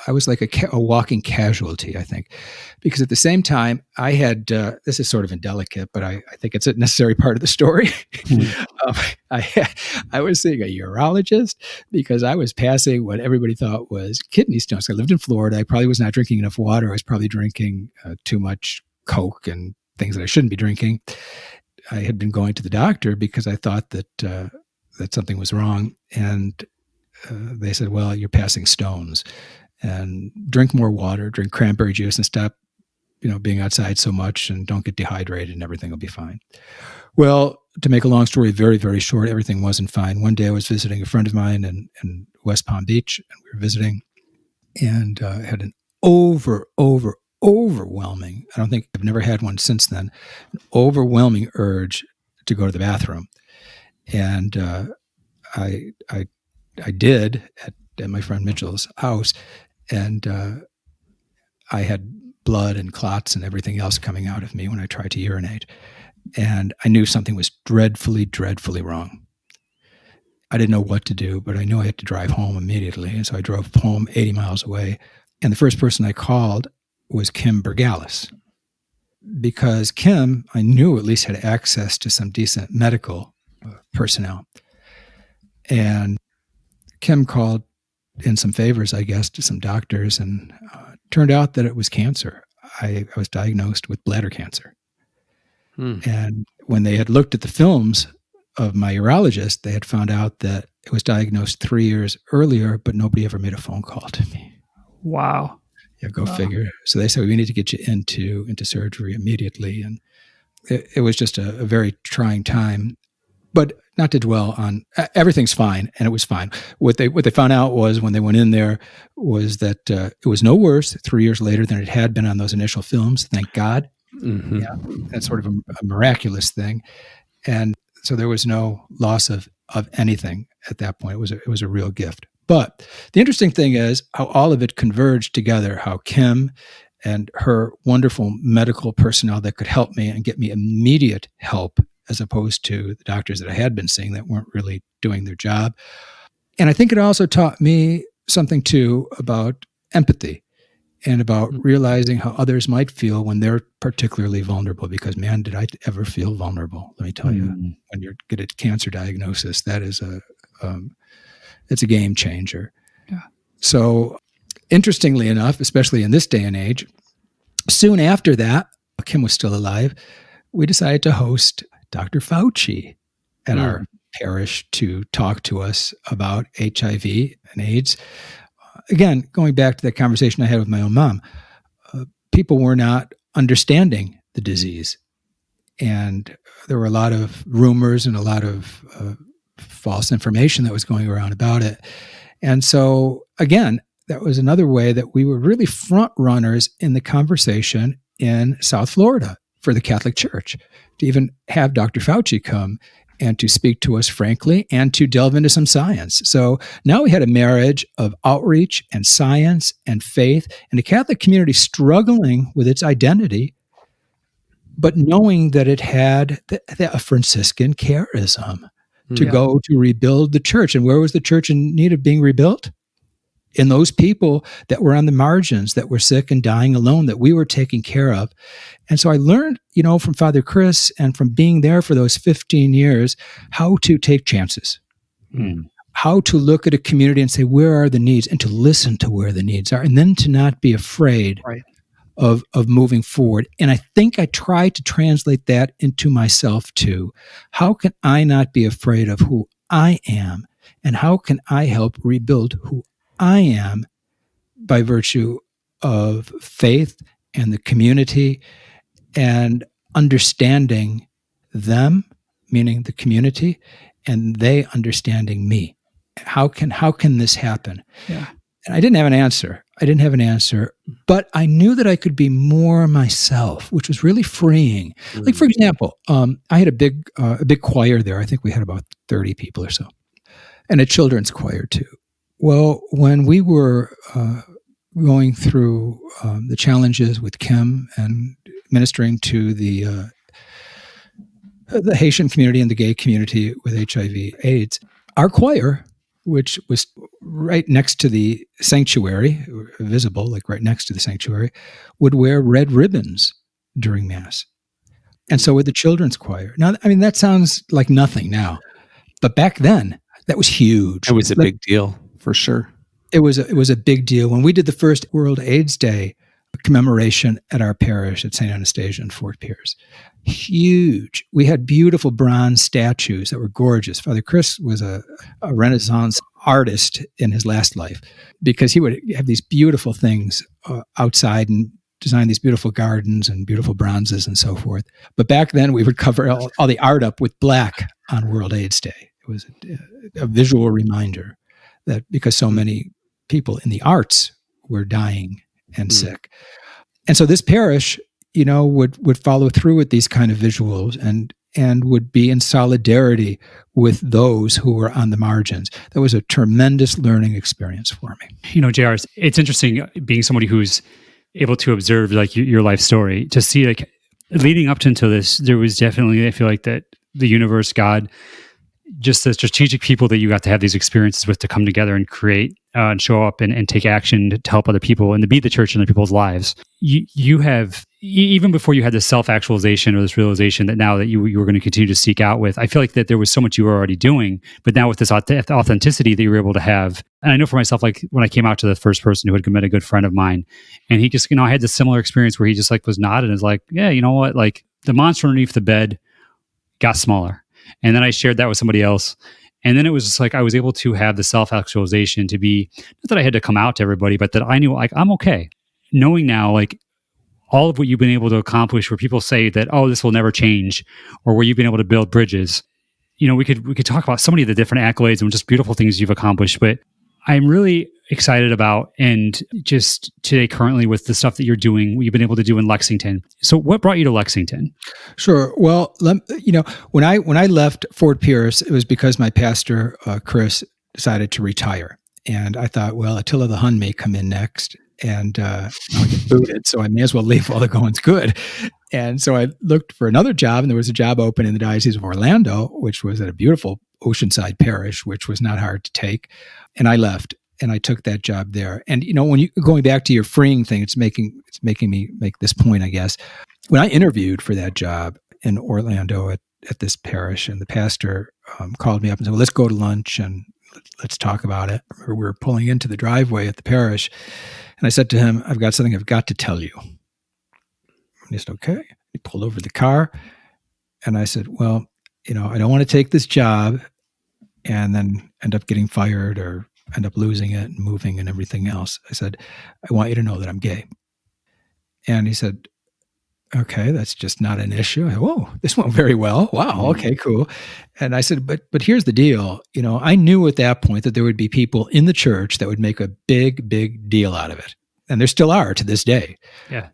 I was like a walking casualty, I think, because at the same time I had, this is sort of indelicate, but I think it's a necessary part of the story. I was seeing a urologist because I was passing what everybody thought was kidney stones. I lived in Florida. I probably was not drinking enough water. I was probably drinking too much Coke and things that I shouldn't be drinking. I had been going to the doctor because I thought that something was wrong. And they said, well, you're passing stones. And drink more water, drink cranberry juice, and stop, being outside so much, and don't get dehydrated, and everything will be fine. Well, to make a long story very, very short, everything wasn't fine. One day I was visiting a friend of mine in West Palm Beach, and we were visiting, and had an overwhelming, I've never had one since then, an overwhelming urge to go to the bathroom. And I did at my friend Mitchell's house. And I had blood and clots and everything else coming out of me when I tried to urinate. And I knew something was dreadfully, dreadfully wrong. I didn't know what to do, but I knew I had to drive home immediately. And so I drove home 80 miles away. And the first person I called was Kim Bergalis, because Kim, I knew at least had access to some decent medical personnel. And Kim called in some favors, I guess, to some doctors, and turned out that it was cancer. I was diagnosed with bladder cancer. And when they had looked at the films of my urologist, they had found out that it was diagnosed 3 years earlier, but nobody ever made a phone call to me. Wow. Yeah, go figure. So they said, we need to get you into surgery immediately. And it was just a very trying time, but not to dwell on, everything's fine. And it was fine. What they found out was, when they went in there, was that it was no worse 3 years later than it had been on those initial films. Thank God. Mm-hmm. Yeah, that's sort of a miraculous thing. And so there was no loss of anything at that point. It was a real gift. But the interesting thing is how all of it converged together, how Kim and her wonderful medical personnel that could help me and get me immediate help, as opposed to the doctors that I had been seeing that weren't really doing their job. And I think it also taught me something too about empathy and about realizing how others might feel when they're particularly vulnerable, because man, did I ever feel vulnerable. Let me tell you, when you get a cancer diagnosis, that is it's a game changer. Yeah. So interestingly enough, especially in this day and age, soon after that, Kim was still alive, we decided to host Dr. Fauci at our parish to talk to us about HIV and AIDS. Again, going back to that conversation I had with my own mom, people were not understanding the disease. And there were a lot of rumors and a lot of false information that was going around about it. And so, again, that was another way that we were really front runners in the conversation in South Florida for the Catholic Church, to even have Dr. Fauci come and to speak to us frankly and to delve into some science. So now we had a marriage of outreach and science and faith, and a Catholic community struggling with its identity, but knowing that it had a Franciscan charism to go to rebuild the church. And where was the church in need of being rebuilt? In those people that were on the margins, that were sick and dying alone, that we were taking care of. And so I learned, from Father Chris and from being there for those 15 years, how to take chances, how to look at a community and say, where are the needs, and to listen to where the needs are, and then to not be afraid of moving forward. And I think I tried to translate that into myself too. How can I not be afraid of who I am? And how can I help rebuild who I am by virtue of faith and the community, and understanding them, meaning the community, and they understanding me? How can this happen? Yeah. And I didn't have an answer, but I knew that I could be more myself, which was really freeing. Like, for example, I had a big choir there. I think we had about 30 people or so, and a children's choir too. Well, when we were going through the challenges with Kim and ministering to the Haitian community and the gay community with HIV/AIDS, our choir, which was right next to the sanctuary, visible, like right next to the sanctuary, would wear red ribbons during Mass. And so would the children's choir. Now, I mean, that sounds like nothing now, but back then, that was huge. It was a big deal. For sure. It was a big deal. When we did the first World AIDS Day commemoration at our parish at St. Anastasia and Fort Pierce, huge. We had beautiful bronze statues that were gorgeous. Father Chris was a Renaissance artist in his last life, because he would have these beautiful things outside and design these beautiful gardens and beautiful bronzes and so forth. But back then, we would cover all the art up with black on World AIDS Day. It was a visual reminder that because so many people in the arts were dying and sick. And so this parish, would follow through with these kind of visuals and would be in solidarity with those who were on the margins. That was a tremendous learning experience for me. JR, it's interesting being somebody who's able to observe like your life story, to see like leading up into this, there was definitely, I feel like that the universe, God, just the strategic people that you got to have these experiences with to come together and create and show up and take action to help other people and to be the church in other people's lives. You have, even before you had this self-actualization or this realization that now that you were going to continue to seek out with, I feel like that there was so much you were already doing, but now with this authenticity that you were able to have. And I know for myself, like when I came out to the first person who had met a good friend of mine, and he just, I had this similar experience where he just like was nodded and was like, yeah, you know what? Like the monster underneath the bed got smaller. And then I shared that with somebody else. And then it was just like, I was able to have the self-actualization to be, not that I had to come out to everybody, but that I knew like, I'm okay. Knowing now, like all of what you've been able to accomplish where people say that, oh, this will never change, or where you've been able to build bridges. We could talk about so many of the different accolades and just beautiful things you've accomplished, but I'm really excited about, and just today currently with the stuff that you're doing, what you've been able to do in Lexington. So what brought you to Lexington? Sure. Well, when I left Fort Pierce, it was because my pastor, Chris, decided to retire. And I thought, well, Attila the Hun may come in next, and I'll get booted, so I may as well leave while the going's good. And so I looked for another job, and there was a job open in the Diocese of Orlando, which was at a beautiful oceanside parish, which was not hard to take. And I left, and I took that job there. And when you going back to your freeing thing, it's making me make this point, I guess. When I interviewed for that job in Orlando at this parish, and the pastor called me up and said, well, let's go to lunch and let's talk about it. We were pulling into the driveway at the parish, and I said to him, I've got something I've got to tell you. And he said, okay. He pulled over the car, and I said, well, I don't want to take this job and then end up getting fired or end up losing it and moving and everything else. I said, I want you to know that I'm gay. And he said, okay, that's just not an issue. I said, whoa, this went very well. Wow. Okay, cool. And I said, but here's the deal. I knew at that point that there would be people in the church that would make a big, big deal out of it. And there still are to this day. Yeah.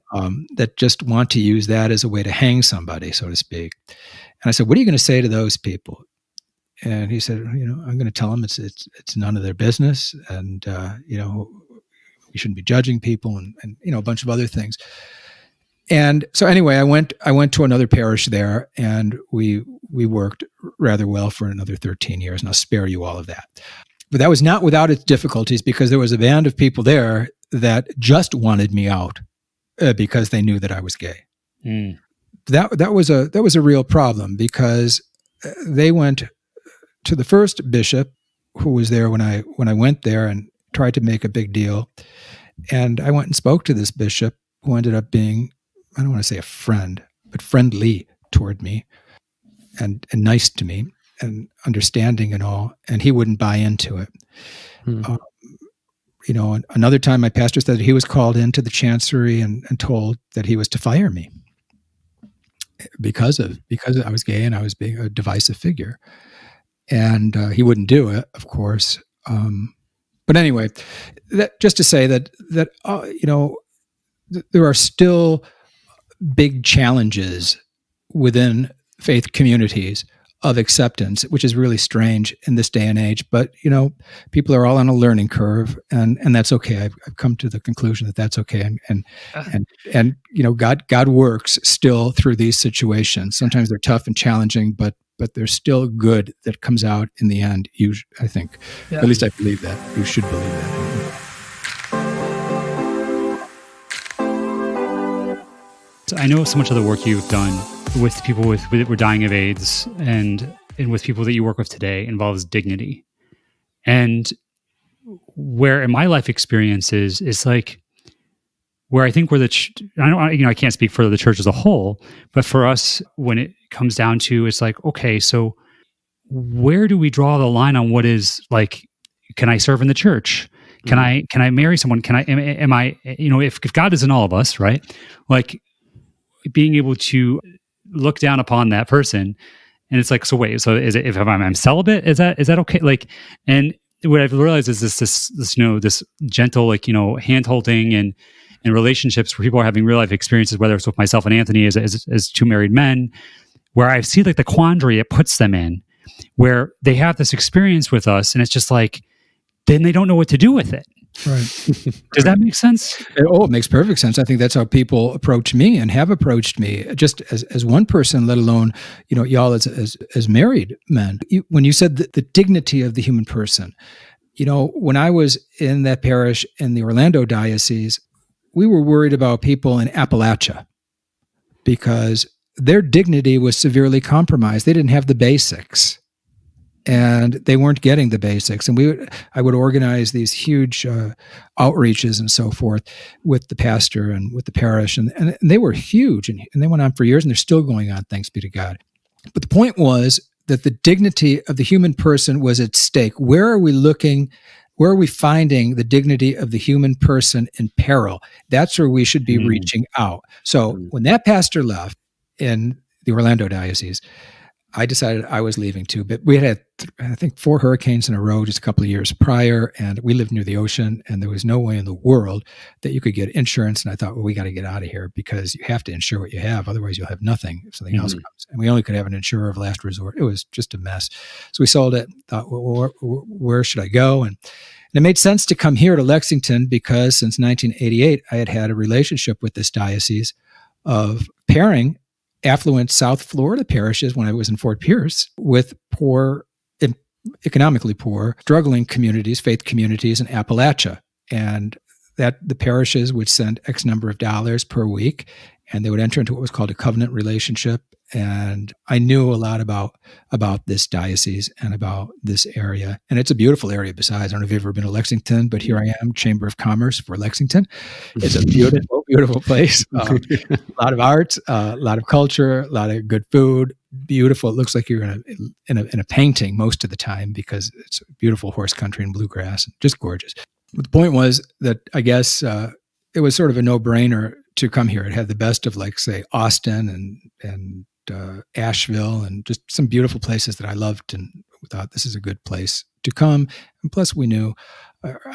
That just want to use that as a way to hang somebody, so to speak. And I said, what are you going to say to those people? And he said, I'm going to tell them it's none of their business, and we shouldn't be judging people, and a bunch of other things. And so anyway, I went to another parish there, and we worked rather well for another 13 years, and I'll spare you all of that. But that was not without its difficulties, because there was a band of people there that just wanted me out because they knew that I was gay. Mm. That was a real problem, because they went to the first bishop who was there when I went there and tried to make a big deal. And I went and spoke to this bishop, who ended up being, I don't want to say a friend, but friendly toward me and nice to me and understanding and all. And he wouldn't buy into it. Another time my pastor said that he was called into the chancery and told that he was to fire me because I was gay and I was being a divisive figure. And he wouldn't do it, of course. But anyway, that just to say that there are still big challenges within faith communities of acceptance, which is really strange in this day and age. But people are all on a learning curve, and that's okay. I've come to the conclusion that that's okay. And God works still through these situations. Sometimes they're tough and challenging, but there's still good that comes out in the end. I think, at least I believe that. You should believe that. I know so much of the work you've done with people who were dying of AIDS and with people that you work with today involves dignity. And where in my life experiences is like where I think I can't speak for the church as a whole, but for us, when it comes down to, it's like, okay, so where do we draw the line on what is like, can I serve in the church? Can I marry someone? Am I, if God is in all of us, right? Like being able to look down upon that person, and it's like, so wait, so is it, if I'm celibate, is that okay? Like, and what I've realized is this gentle, hand holding and relationships where people are having real life experiences, whether it's with myself and Anthony as two married men, where I see like the quandary it puts them in, where they have this experience with us, and it's just like, then they don't know what to do with it. Right. Does that make sense? Oh, it makes perfect sense. I think that's how people approach me and have approached me, just as one person, let alone, y'all as married men. When you said the dignity of the human person, when I was in that parish in the Orlando diocese, we were worried about people in Appalachia because their dignity was severely compromised. They didn't have the basics. And they weren't getting the basics. And I would organize these huge outreaches and so forth with the pastor and with the parish. And they were huge. And they went on for years, and they're still going on, thanks be to God. But the point was that the dignity of the human person was at stake. Where are we looking? Where are we finding the dignity of the human person in peril? That's where we should be reaching out. So when that pastor left in the Orlando diocese, I decided I was leaving too. But we had, I think, 4 hurricanes in a row just a couple of years prior, and we lived near the ocean, and there was no way in the world that you could get insurance. And I thought, well, we got to get out of here because you have to insure what you have. Otherwise, you'll have nothing if something else comes. And we only could have an insurer of last resort. It was just a mess. So we sold it, thought, well, where should I go? And it made sense to come here to Lexington because since 1988, I had a relationship with this diocese of pairing affluent South Florida parishes when I was in Fort Pierce with poor, economically poor, struggling communities, faith communities in Appalachia. And that the parishes would send X number of dollars per week, and they would enter into what was called a covenant relationship. And I knew a lot about this diocese and about this area. And it's a beautiful area besides. I don't know if you've ever been to Lexington, but here I am, Chamber of Commerce for Lexington. It's a beautiful, beautiful place. A lot of art, a lot of culture, a lot of good food. Beautiful. It looks like you're in a painting most of the time because it's beautiful horse country and bluegrass. Just gorgeous. But the point was that I guess it was sort of a no-brainer to come here. It had the best of, like, say, Austin and Asheville and just some beautiful places that I loved, and we thought this is a good place to come. And plus,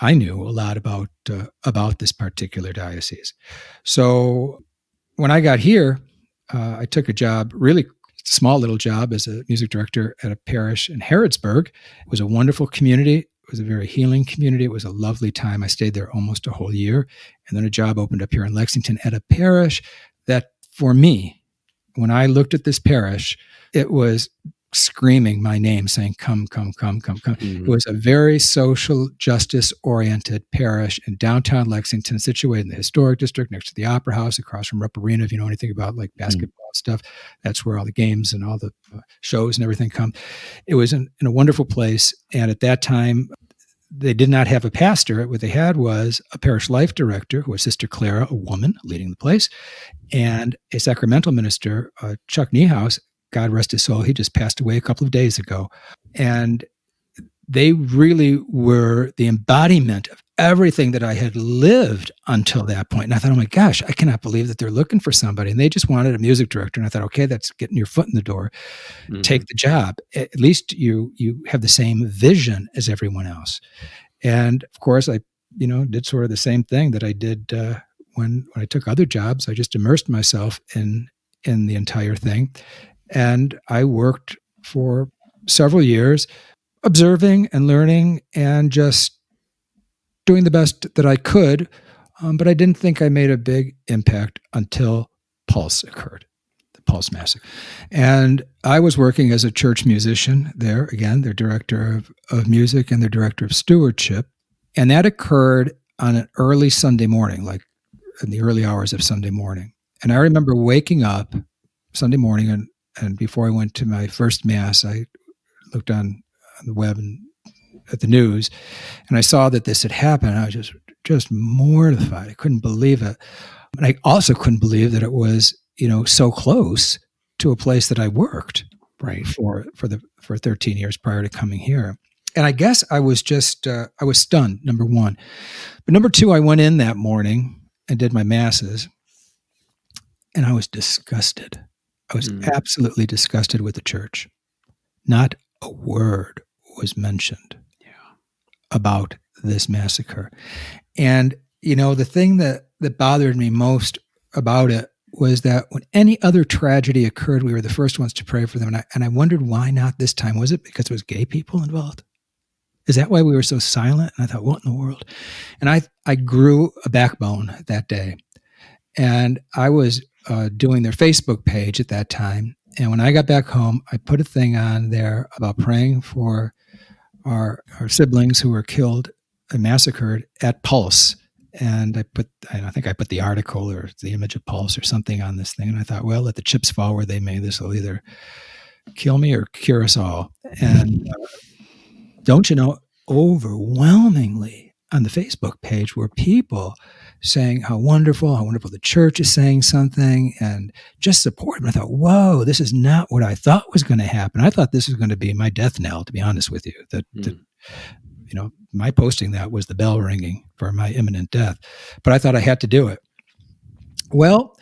I knew a lot about this particular diocese. So when I got here, I took a job, really small little job, as a music director at a parish in Harrodsburg. It was a wonderful community. It was a very healing community. It was a lovely time. I stayed there almost a whole year. And then a job opened up here in Lexington at a parish that, for me, when I looked at this parish, it was screaming my name, saying, come, come, come, come, come. It was a very social justice-oriented parish in downtown Lexington, situated in the historic district next to the Opera House, across from Rupp Arena. If you know anything about, like, basketball stuff, that's where all the games and all the shows and everything come. It was in a wonderful place. And at that time, they did not have a pastor. What they had was a parish life director, who was Sister Clara, a woman leading the place, and a sacramental minister, Chuck Niehaus. God rest his soul. He just passed away a couple of days ago. And they really were the embodiment of everything that I had lived until that point. And I thought, oh my gosh, I cannot believe that they're looking for somebody. And they just wanted a music director. And I thought, okay, that's getting your foot in the door. Take the job. At least you have the same vision as everyone else. And of course, I did sort of the same thing that I did when I took other jobs. I just immersed myself in the entire thing. And I worked for several years observing and learning and just doing the best that I could. But I didn't think I made a big impact until Pulse occurred, the Pulse Massacre. And I was working as a church musician there, again, their director of music and their director of stewardship. And that occurred on an early Sunday morning, like in the early hours of Sunday morning. And I remember waking up Sunday morning, and before I went to my first Mass, I looked on the web and at the news, and I saw that this had happened. I was just mortified. I couldn't believe it. And I also couldn't believe that it was, so close to a place that I worked, right, for 13 years prior to coming here. And I guess I was just, I was stunned, number one. But number two, I went in that morning and did my Masses, and I was disgusted. I was absolutely disgusted with the church. Not a word was mentioned about this massacre. And, the thing that bothered me most about it was that when any other tragedy occurred, we were the first ones to pray for them. And I wondered why not this time. Was it because it was gay people involved? Is that why we were so silent? And I thought, what in the world? And I grew a backbone that day. And I was doing their Facebook page at that time. And when I got back home, I put a thing on there about praying for our siblings who were killed and massacred at Pulse. And I think I put the article or the image of Pulse or something on this thing. And I thought, well, let the chips fall where they may. This will either kill me or cure us all. And don't you know, overwhelmingly on the Facebook page were people saying how wonderful the church is saying something and just support. And I thought, whoa, this is not what I thought was going to happen. I thought this was going to be my death knell, to be honest with you, that my posting that was the bell ringing for my imminent death. But I thought I had to do it. Well,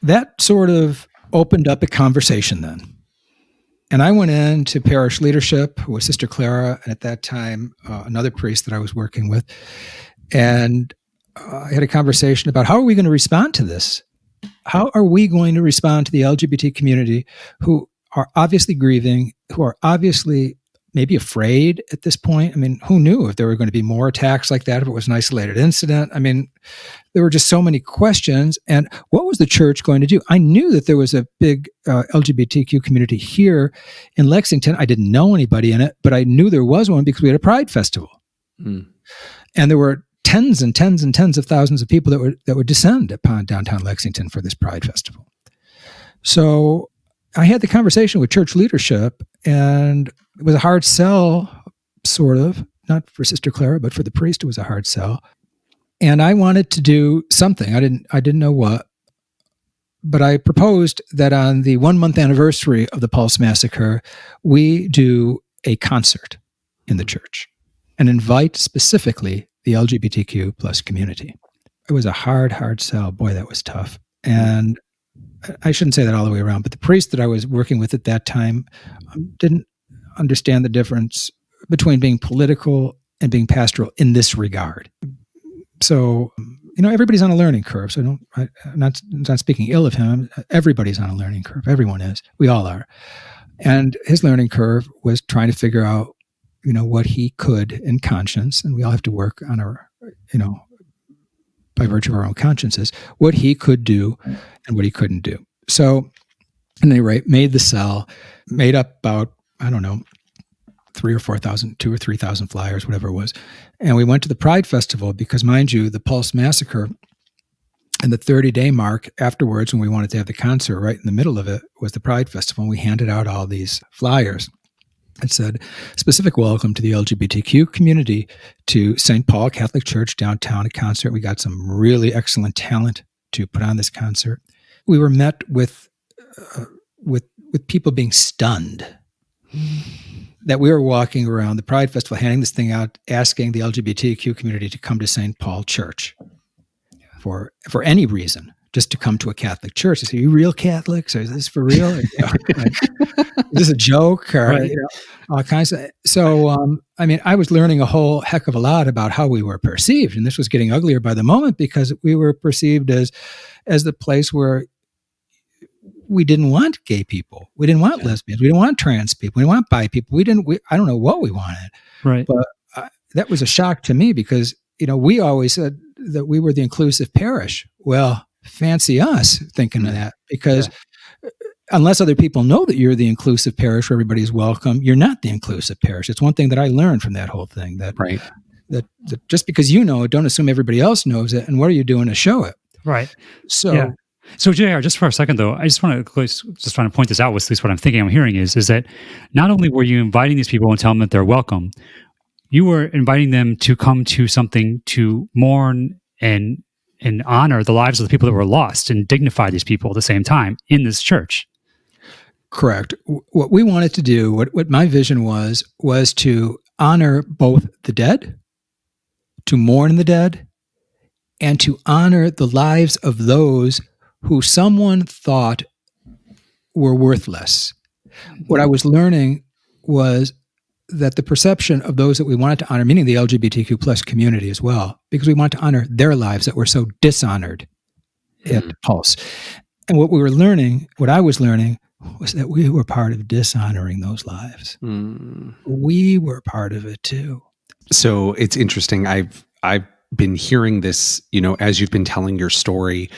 that sort of opened up a conversation then. And I went into parish leadership with Sister Clara, and at that time, another priest that I was working with. And I had a conversation about how are we going to respond to this? How are we going to respond to the LGBT community who are obviously grieving, who are obviously maybe afraid at this point? I mean, who knew if there were going to be more attacks like that, if it was an isolated incident? I mean, there were just so many questions. And what was the church going to do? I knew that there was a big LGBTQ community here in Lexington. I didn't know anybody in it, but I knew there was one because we had a Pride festival. And there were tens and tens and tens of thousands of people that would descend upon downtown Lexington for this Pride festival. So I had the conversation with church leadership, and it was a hard sell, sort of, not for Sister Clara, but for the priest, it was a hard sell. And I wanted to do something. I didn't know what, but I proposed that on the 1-month anniversary of the Pulse massacre, we do a concert in the church and invite specifically the LGBTQ plus community. It was a hard sell. Boy, that was tough. And I shouldn't say that all the way around, but the priest that I was working with at that time didn't understand the difference between being political and being pastoral in this regard. So, everybody's on a learning curve. So I'm not speaking ill of him. Everybody's on a learning curve. Everyone is. We all are. And his learning curve was trying to figure out, what he could in conscience, and we all have to work on our, by virtue of our own consciences, what he could do and what he couldn't do. So, at any rate, made the cell, made up about, 3,000 or 4,000, 2,000 or 3,000 flyers, whatever it was. And we went to the Pride Festival because, mind you, the Pulse Massacre and the 30-day mark afterwards, when we wanted to have the concert right in the middle of it, was the Pride Festival. And we handed out all these flyers. It said, specific welcome to the LGBTQ community to St. Paul Catholic Church downtown, a concert. We got some really excellent talent to put on this concert. We were met with people being stunned that we were walking around the Pride Festival, handing this thing out, asking the LGBTQ community to come to St. Paul Church for any reason, just to come to a Catholic church. I say, are you real Catholics? Or is this for real? Is this a joke? Or, right. All kinds of. So, I was learning a whole heck of a lot about how we were perceived. And this was getting uglier by the moment because we were perceived as the place where we didn't want gay people. We didn't want lesbians. We didn't want trans people. We didn't want bi people. I don't know what we wanted. Right. But that was a shock to me because, we always said that we were the inclusive parish. Well, fancy us thinking of that, because unless other people know that you're the inclusive parish where everybody's welcome, you're not the inclusive parish. It's one thing that I learned from that whole thing, that just because you know it, don't assume everybody else knows it. And what are you doing to show it? Right. So, So JR, just for a second though, I just want to point this out, with at least what I'm thinking, I'm hearing is that not only were you inviting these people and telling them that they're welcome, you were inviting them to come to something to mourn and honor the lives of the people that were lost and dignify these people at the same time in this church. Correct. What we wanted to do, what my vision was to honor both the dead, to mourn the dead, and to honor the lives of those who someone thought were worthless. What I was learning was that the perception of those that we wanted to honor, meaning the LGBTQ plus community as well, because we wanted to honor their lives that were so dishonored at Pulse. And what I was learning was that we were part of dishonoring those lives. We were part of it too. So it's interesting. I've been hearing this, as you've been telling your story,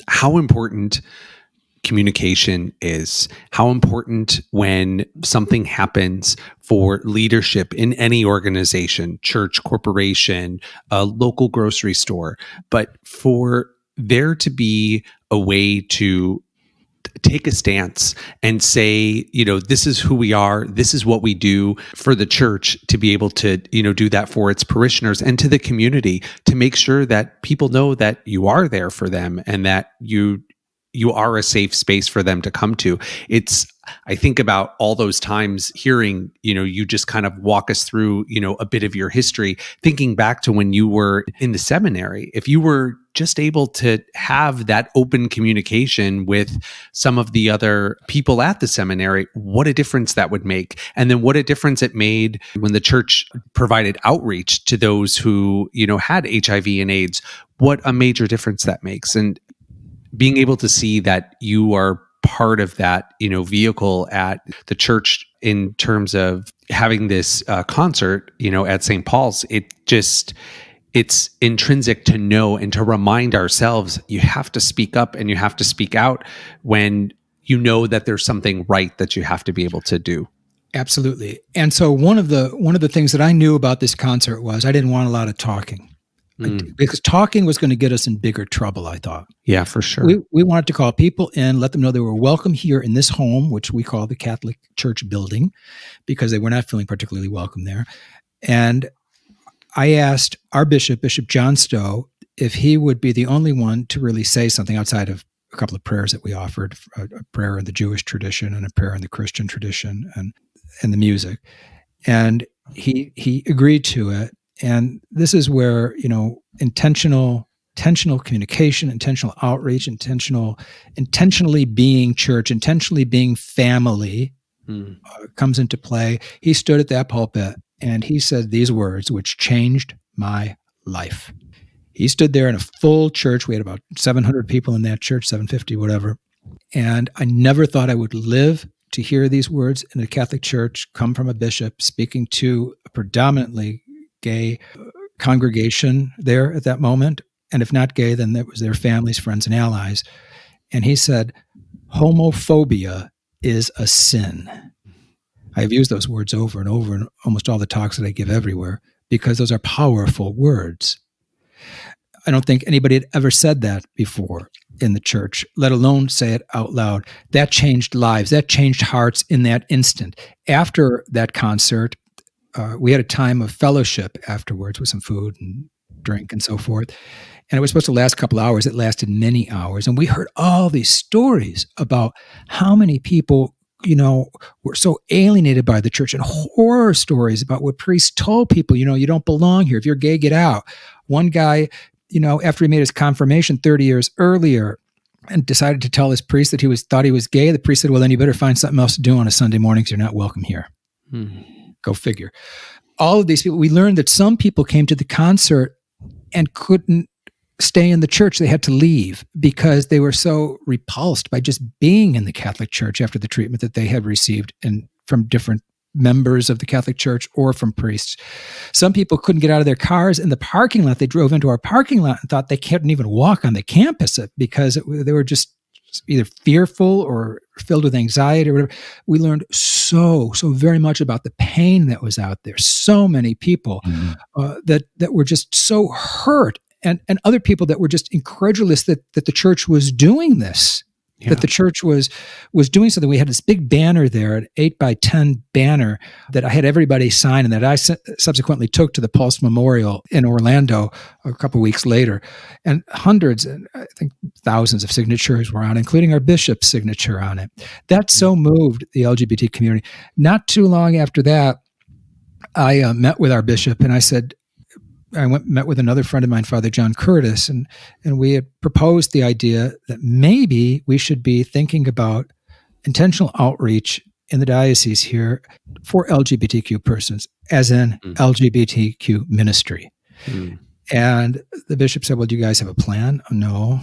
how important communication is, how important when something happens for leadership in any organization, church, corporation, a local grocery store, but for there to be a way to take a stance and say, this is who we are, this is what we do, for the church to be able to, do that for its parishioners and to the community, to make sure that people know that you are there for them and that you are a safe space for them to come to. I think about all those times hearing, you just kind of walk us through, a bit of your history, thinking back to when you were in the seminary. If you were just able to have that open communication with some of the other people at the seminary, what a difference that would make. And then what a difference it made when the church provided outreach to those who, had HIV and AIDS. What a major difference that makes. And being able to see that you are part of that, vehicle at the church in terms of having this concert, at St. Paul's, it's intrinsic to know and to remind ourselves, you have to speak up and you have to speak out when you know that there's something right that you have to be able to do. Absolutely. And so one of the things that I knew about this concert was I didn't want a lot of talking. Because talking was going to get us in bigger trouble, I thought. Yeah, for sure. We wanted to call people in, let them know they were welcome here in this home, which we call the Catholic Church building, because they were not feeling particularly welcome there. And I asked our bishop, Bishop John Stowe, if he would be the only one to really say something outside of a couple of prayers that we offered, a prayer in the Jewish tradition and a prayer in the Christian tradition and the music. And he agreed to it. And this is where, intentional communication, intentional outreach, intentionally being church, intentionally being family comes into play. He stood at that pulpit and he said these words, which changed my life. He stood there in a full church. We had about 700 people in that church, 750, whatever. And I never thought I would live to hear these words in a Catholic church come from a bishop speaking to a predominantly gay congregation there at that moment. And if not gay, then that was their families, friends, and allies. And he said, homophobia is a sin. I've used those words over and over in almost all the talks that I give everywhere because those are powerful words. I don't think anybody had ever said that before in the church, let alone say it out loud. That changed lives. That changed hearts in that instant. After that concert, we had a time of fellowship afterwards with some food and drink and so forth. And it was supposed to last a couple hours. It lasted many hours. And we heard all these stories about how many people, were so alienated by the church, and horror stories about what priests told people, you don't belong here. If you're gay, get out. One guy, after he made his confirmation 30 years earlier and decided to tell his priest that thought he was gay, the priest said, well, then you better find something else to do on a Sunday morning because you're not welcome here. Go figure. All of these people, we learned that some people came to the concert and couldn't stay in the church. They had to leave because they were so repulsed by just being in the Catholic Church after the treatment that they had received from different members of the Catholic Church or from priests. Some people couldn't get out of their cars in the parking lot. They drove into our parking lot and thought they couldn't even walk on the campus because they were just either fearful or filled with anxiety or whatever. We learned so very much about the pain that was out there. So many people that were just so hurt, and other people that were just incredulous that the church was doing this. Yeah. That the church was doing something. We had this big banner there, an 8x10 banner that I had everybody sign and that I subsequently took to the Pulse Memorial in Orlando a couple of weeks later. And hundreds, and I think thousands of signatures were on, including our bishop's signature on it. That so moved the LGBT community. Not too long after that, I met with our bishop and I said, met with another friend of mine, Father John Curtis, and we had proposed the idea that maybe we should be thinking about intentional outreach in the diocese here for LGBTQ persons, as in LGBTQ ministry. And the bishop said, well, do you guys have a plan? No.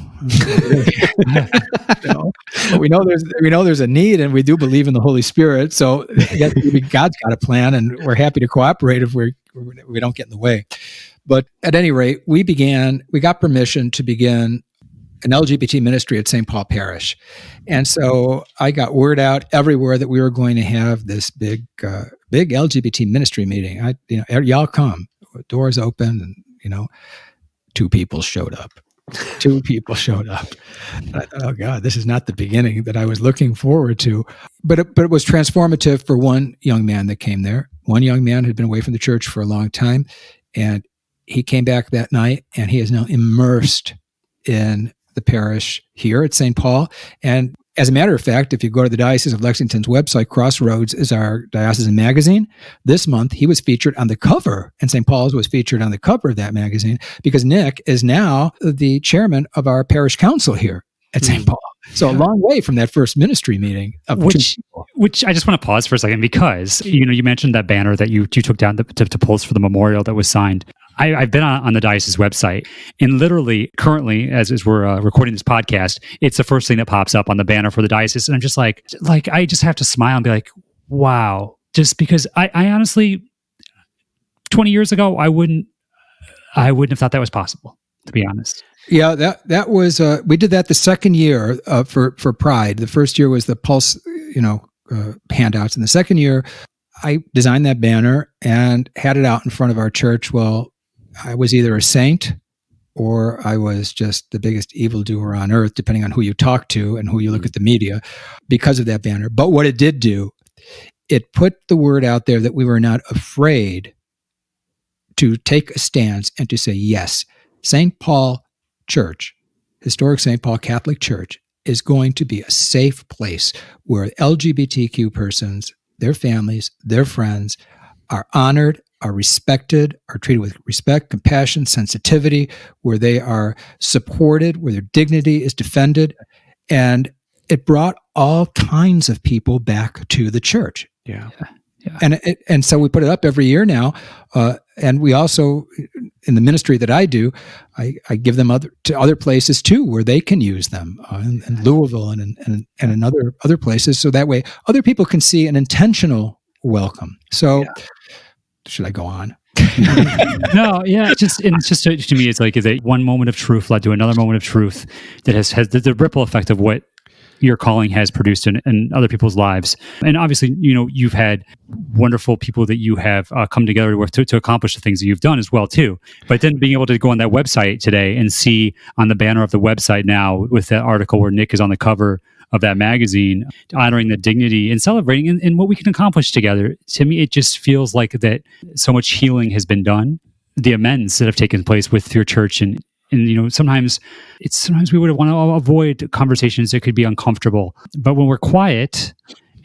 No. But we know there's a need, and we do believe in the Holy Spirit. So maybe God's got a plan, and we're happy to cooperate if we don't get in the way. But at any rate, we got permission to begin an LGBT ministry at St. Paul Parish. And so I got word out everywhere that we were going to have this big LGBT ministry meeting. Y'all come, doors open, and, 2 people showed up. 2 people showed up. And I thought, oh God, this is not the beginning that I was looking forward to. But it was transformative for one young man that came there. One young man had been away from the church for a long time, and he came back that night, and he is now immersed in the parish here at St. Paul. And as a matter of fact, if you go to the Diocese of Lexington's website, Crossroads is our diocesan magazine. This month, he was featured on the cover, and St. Paul's was featured on the cover of that magazine because Nick is now the chairman of our parish council here at St. Paul. So a long way from that first ministry meeting of which I just want to pause for a second because you mentioned that banner that you took down to post for the memorial that was signed. I've been on the diocese website, and literally currently, as we're recording this podcast, it's the first thing that pops up on the banner for the diocese, and I'm just like I just have to smile and be like, wow, just because I honestly, 20 years ago, I wouldn't have thought that was possible, to be honest. Yeah, that was we did that the second year for Pride. The first year was the Pulse, handouts, and the second year I designed that banner and had it out in front of our church. Well, I was either a saint or I was just the biggest evildoer on earth, depending on who you talk to and who you look at the media, because of that banner. But what it did do, it put the word out there that we were not afraid to take a stance and to say, yes, St. Paul Church, historic St. Paul Catholic Church, is going to be a safe place where LGBTQ persons, their families, their friends are honored, are respected, are treated with respect, compassion, sensitivity, where they are supported, where their dignity is defended. And it brought all kinds of people back to the church. Yeah. And so we put it up every year now. And we also, in the ministry that I do, I give them to other places too, where they can use them in Louisville and in other places. So that way other people can see an intentional welcome. So should I go on? No, yeah. It's just to me, it's like, is it one moment of truth led to another moment of truth that has the ripple effect of what your calling has produced in other people's lives. And obviously, you've had wonderful people that you have come together with to accomplish the things that you've done as well, too. But then being able to go on that website today and see on the banner of the website now with that article where Nick is on the cover of that magazine, honoring the dignity and celebrating and what we can accomplish together. To me, it just feels like that so much healing has been done. The amends that have taken place with your church and sometimes we would want to avoid conversations that could be uncomfortable. But when we're quiet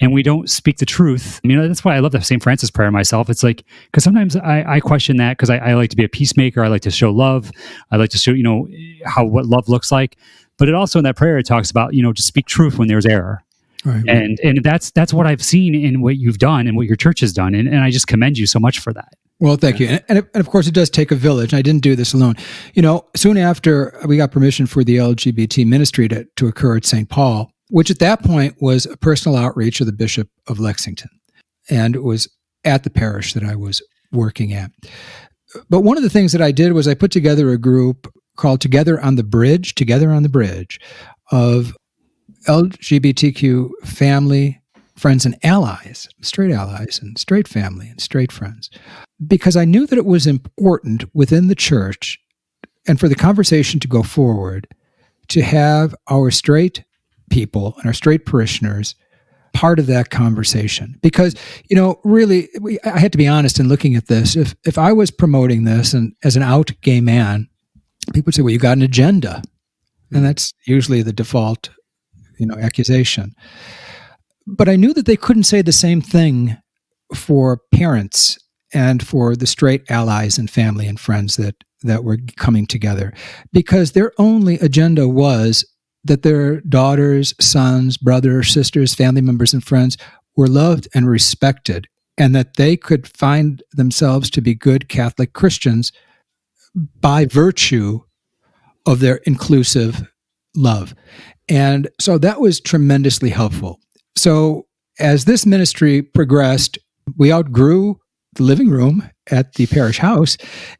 and we don't speak the truth, that's why I love the St. Francis prayer myself. It's like, because sometimes I question that because I like to be a peacemaker. I like to show love. I like to show, what love looks like. But it also in that prayer, it talks about, to speak truth when there's error. Right. And that's what I've seen in what you've done and what your church has done. And I just commend you so much for that. Well, thank you. And of course, it does take a village. I didn't do this alone. Soon after we got permission for the LGBT ministry to occur at St. Paul, which at that point was a personal outreach of the Bishop of Lexington. And it was at the parish that I was working at. But one of the things that I did was I put together a group called Together on the Bridge, of LGBTQ family, friends, and allies, straight allies and straight family and straight friends. Because I knew that it was important within the church and for the conversation to go forward to have our straight people and our straight parishioners part of that conversation. Because, really, I had to be honest in looking at this. If I was promoting this and as an out gay man, people would say, well, you got an agenda. And that's usually the default, accusation. But I knew that they couldn't say the same thing for parents and for the straight allies and family and friends that were coming together, because their only agenda was that their daughters, sons, brothers, sisters, family members, and friends were loved and respected, and that they could find themselves to be good Catholic Christians by virtue of their inclusive love. And so that was tremendously helpful. So as this ministry progressed, we outgrew the living room at the parish house,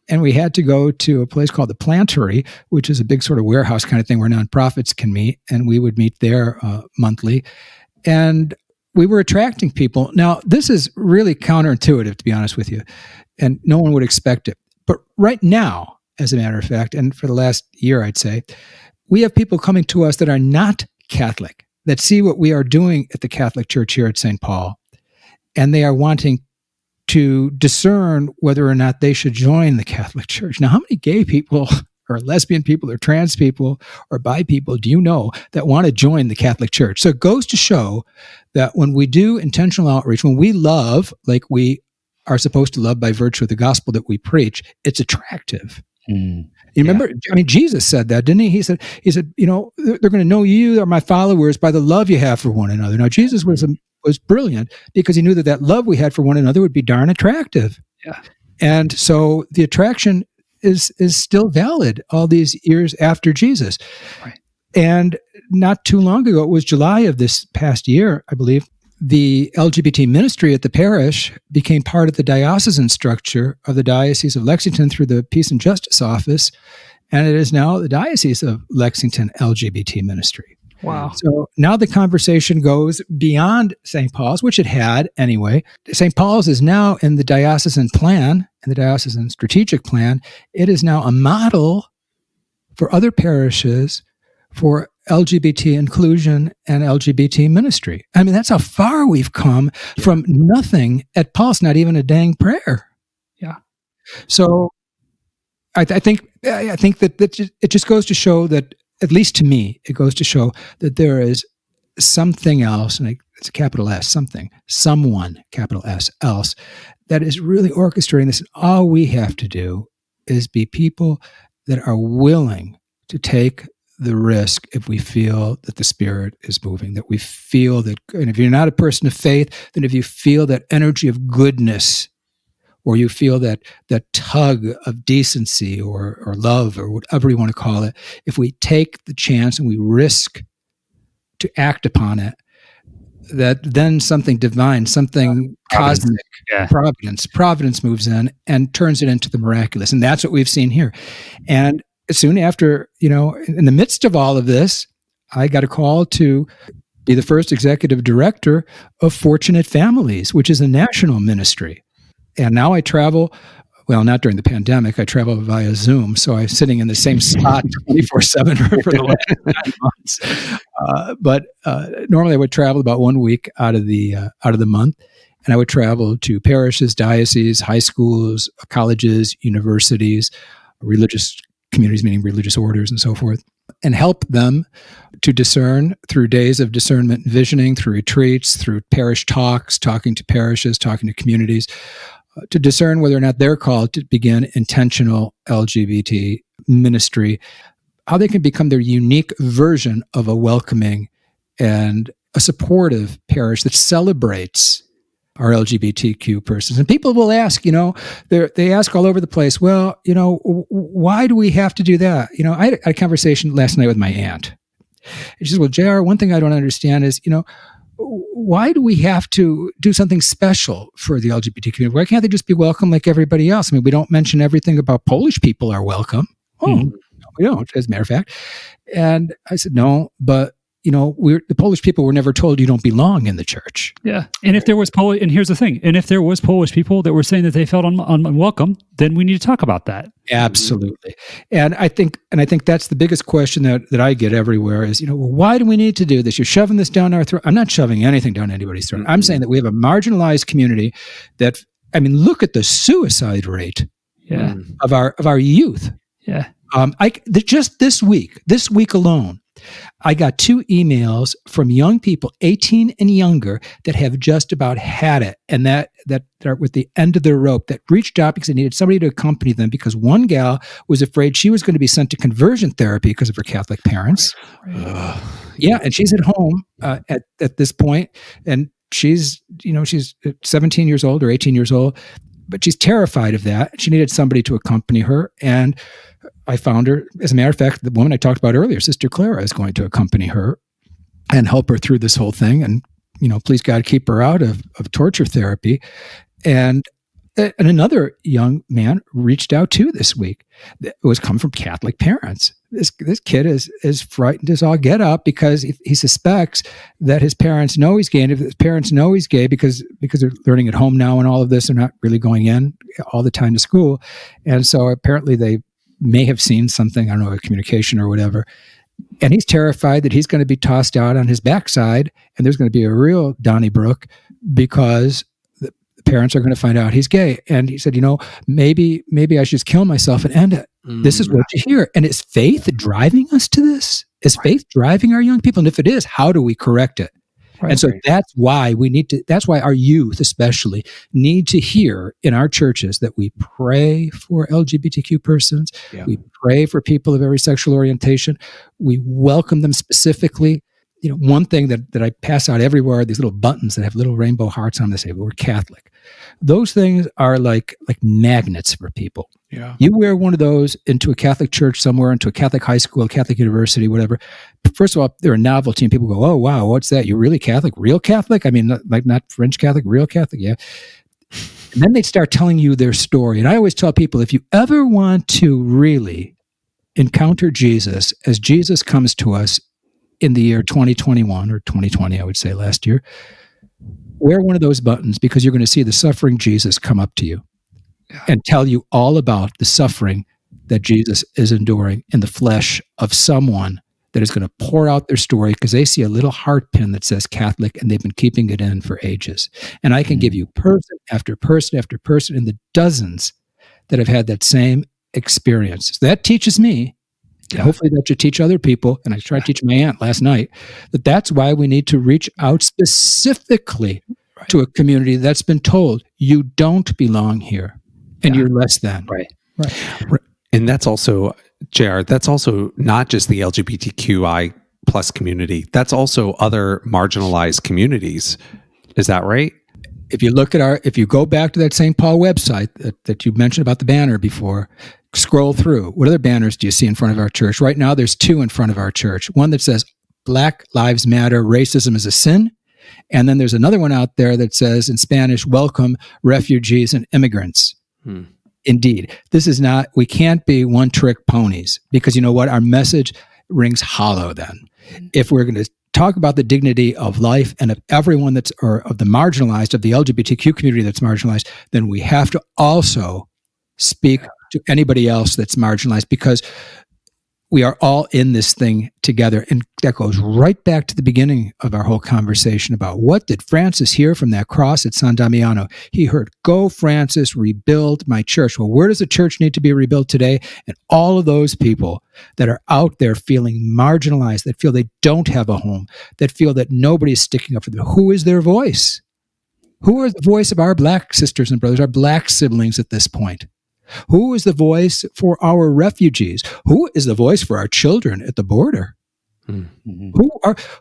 and we had to go to a place called the Plantery, which is a big sort of warehouse kind of thing where nonprofits can meet, and we would meet there monthly. And we were attracting people. Now, this is really counterintuitive, to be honest with you, and no one would expect it. But right now, as a matter of fact, and for the last year, I'd say, we have people coming to us that are not Catholic, that see what we are doing at the Catholic Church here at St. Paul, and they are wanting to discern whether or not they should join the Catholic Church. Now, how many gay people or lesbian people or trans people or bi people do you know that want to join the Catholic Church? So it goes to show that when we do intentional outreach, when we love like we are supposed to love by virtue of the gospel that we preach, it's attractive. You remember, I mean, Jesus said that, didn't he? He said, you know, they're going to know you are my followers by the love you have for one another. Now, Jesus was brilliant because he knew that love we had for one another would be darn attractive. Yeah. And so the attraction is still valid all these years after Jesus. Right. And not too long ago, it was July of this past year, I believe, the LGBT ministry at the parish became part of the diocesan structure of the Diocese of Lexington through the Peace and Justice Office, and it is now the Diocese of Lexington LGBT Ministry. Wow. So now the conversation goes beyond St. Paul's, which it had anyway. St. Paul's is now in the diocesan plan, in the diocesan strategic plan. It is now a model for other parishes for LGBT inclusion and LGBT ministry. I mean, that's how far we've come from nothing at Paul's, not even a dang prayer. Yeah. So I think that it just goes to show that, at least to me, it goes to show that there is something else, and it's a capital S, someone, capital S, else, that is really orchestrating this. And all we have to do is be people that are willing to take the risk if we feel that the Spirit is moving, that we feel that, and if you're not a person of faith, then if you feel that energy of goodness, or you feel that tug of decency or love or whatever you want to call it, if we take the chance and we risk to act upon it, that then something divine, something cosmic, providence moves in and turns it into the miraculous. And that's what we've seen here. And soon after, in the midst of all of this, I got a call to be the first executive director of Fortunate Families, which is a national ministry. And now I travel, well, not during the pandemic, I travel via Zoom. So I'm sitting in the same spot 24/7 for the last 9 months. But normally I would travel about 1 week out of the month. And I would travel to parishes, dioceses, high schools, colleges, universities, religious communities, meaning religious orders and so forth, and help them to discern through days of discernment and visioning, through retreats, through parish talks, talking to parishes, talking to communities, to discern whether or not they're called to begin intentional LGBT ministry, how they can become their unique version of a welcoming and a supportive parish that celebrates our LGBTQ persons. And people will ask, they ask all over the place, well, why do we have to do that? I had a conversation last night with my aunt. And she says, well, JR, one thing I don't understand is, why do we have to do something special for the LGBT community? Why can't they just be welcome like everybody else? I mean, we don't mention everything about Polish people are welcome. No, we don't, as a matter of fact. And I said, no, but the Polish people were never told you don't belong in the church. Yeah. And if there was and here's the thing, and if there was Polish people that were saying that they felt unwelcome, then we need to talk about that. Absolutely. And I think that's the biggest question that I get everywhere is, well, why do we need to do this? You're shoving this down our throat. I'm not shoving anything down anybody's throat. I'm saying that we have a marginalized community that, look at the suicide rate of our youth. Yeah. Just this week alone, I got 2 emails from young people, 18 and younger, that have just about had it, and that are with the end of their rope, that reached out because they needed somebody to accompany them, because one gal was afraid she was going to be sent to conversion therapy because of her Catholic parents. Yeah, and she's at home at this point, and she's 17 years old or 18 years old, but she's terrified of that. She needed somebody to accompany her, and I found her. As a matter of fact, the woman I talked about earlier, Sister Clara, is going to accompany her and help her through this whole thing. And, please God, keep her out of torture therapy. And another young man reached out too this week. It was come from Catholic parents. This kid is frightened as all get up because he suspects that his parents know he's gay. And if his parents know he's gay because they're learning at home now and all of this, they're not really going in all the time to school. And so apparently they may have seen something, I don't know, a communication or whatever. And he's terrified that he's going to be tossed out on his backside and there's going to be a real Donnybrook because the parents are going to find out he's gay. And he said, maybe I should just kill myself and end it. This is what you hear. And is faith driving us to this? Is faith driving our young people? And if it is, how do we correct it? Right. And so that's why that's why our youth especially need to hear in our churches that we pray for LGBTQ persons. Yeah. We pray for people of every sexual orientation. We welcome them specifically. One thing that I pass out everywhere are these little buttons that have little rainbow hearts on them that say, we're Catholic. Those things are like magnets for people. Yeah. You wear one of those into a Catholic church somewhere, into a Catholic high school, a Catholic university, whatever. First of all, they're a novelty, and people go, oh, wow, what's that? You're really Catholic? Real Catholic? I mean, not French Catholic, real Catholic? Yeah. And then they start telling you their story. And I always tell people, if you ever want to really encounter Jesus as Jesus comes to us in the year 2021 or 2020, I would say last year, wear one of those buttons because you're going to see the suffering Jesus come up to you and tell you all about the suffering that Jesus is enduring in the flesh of someone that is going to pour out their story because they see a little heart pin that says Catholic and they've been keeping it in for ages. And I can give you person after person after person in the dozens that have had that same experience. So that teaches me, hopefully that should teach other people, and I tried to teach my aunt last night, that's why we need to reach out specifically to a community that's been told, you don't belong here. And you're less than. Right. And that's also, JR, that's also not just the LGBTQI plus community. That's also other marginalized communities. Is that right? If you go back to that St. Paul website that you mentioned about the banner before, scroll through. What other banners do you see in front of our church? Right now, there's two in front of our church. One that says, Black Lives Matter, racism is a sin. And then there's another one out there that says in Spanish, welcome refugees and immigrants. Indeed. We can't be one-trick ponies because you know what? Our message rings hollow then. If we're going to talk about the dignity of life and of everyone or of the marginalized, of the LGBTQ community that's marginalized, then we have to also speak to anybody else that's marginalized because we are all in this thing together. And that goes right back to the beginning of our whole conversation about what did Francis hear from that cross at San Damiano? He heard, go Francis, rebuild my church. Well, where does the church need to be rebuilt today? And all of those people that are out there feeling marginalized, that feel they don't have a home, that feel that nobody is sticking up for them. Who is their voice? Who is the voice of our Black sisters and brothers, our Black siblings at this point? Who is the voice for our refugees? Who is the voice for our children at the border? Mm-hmm.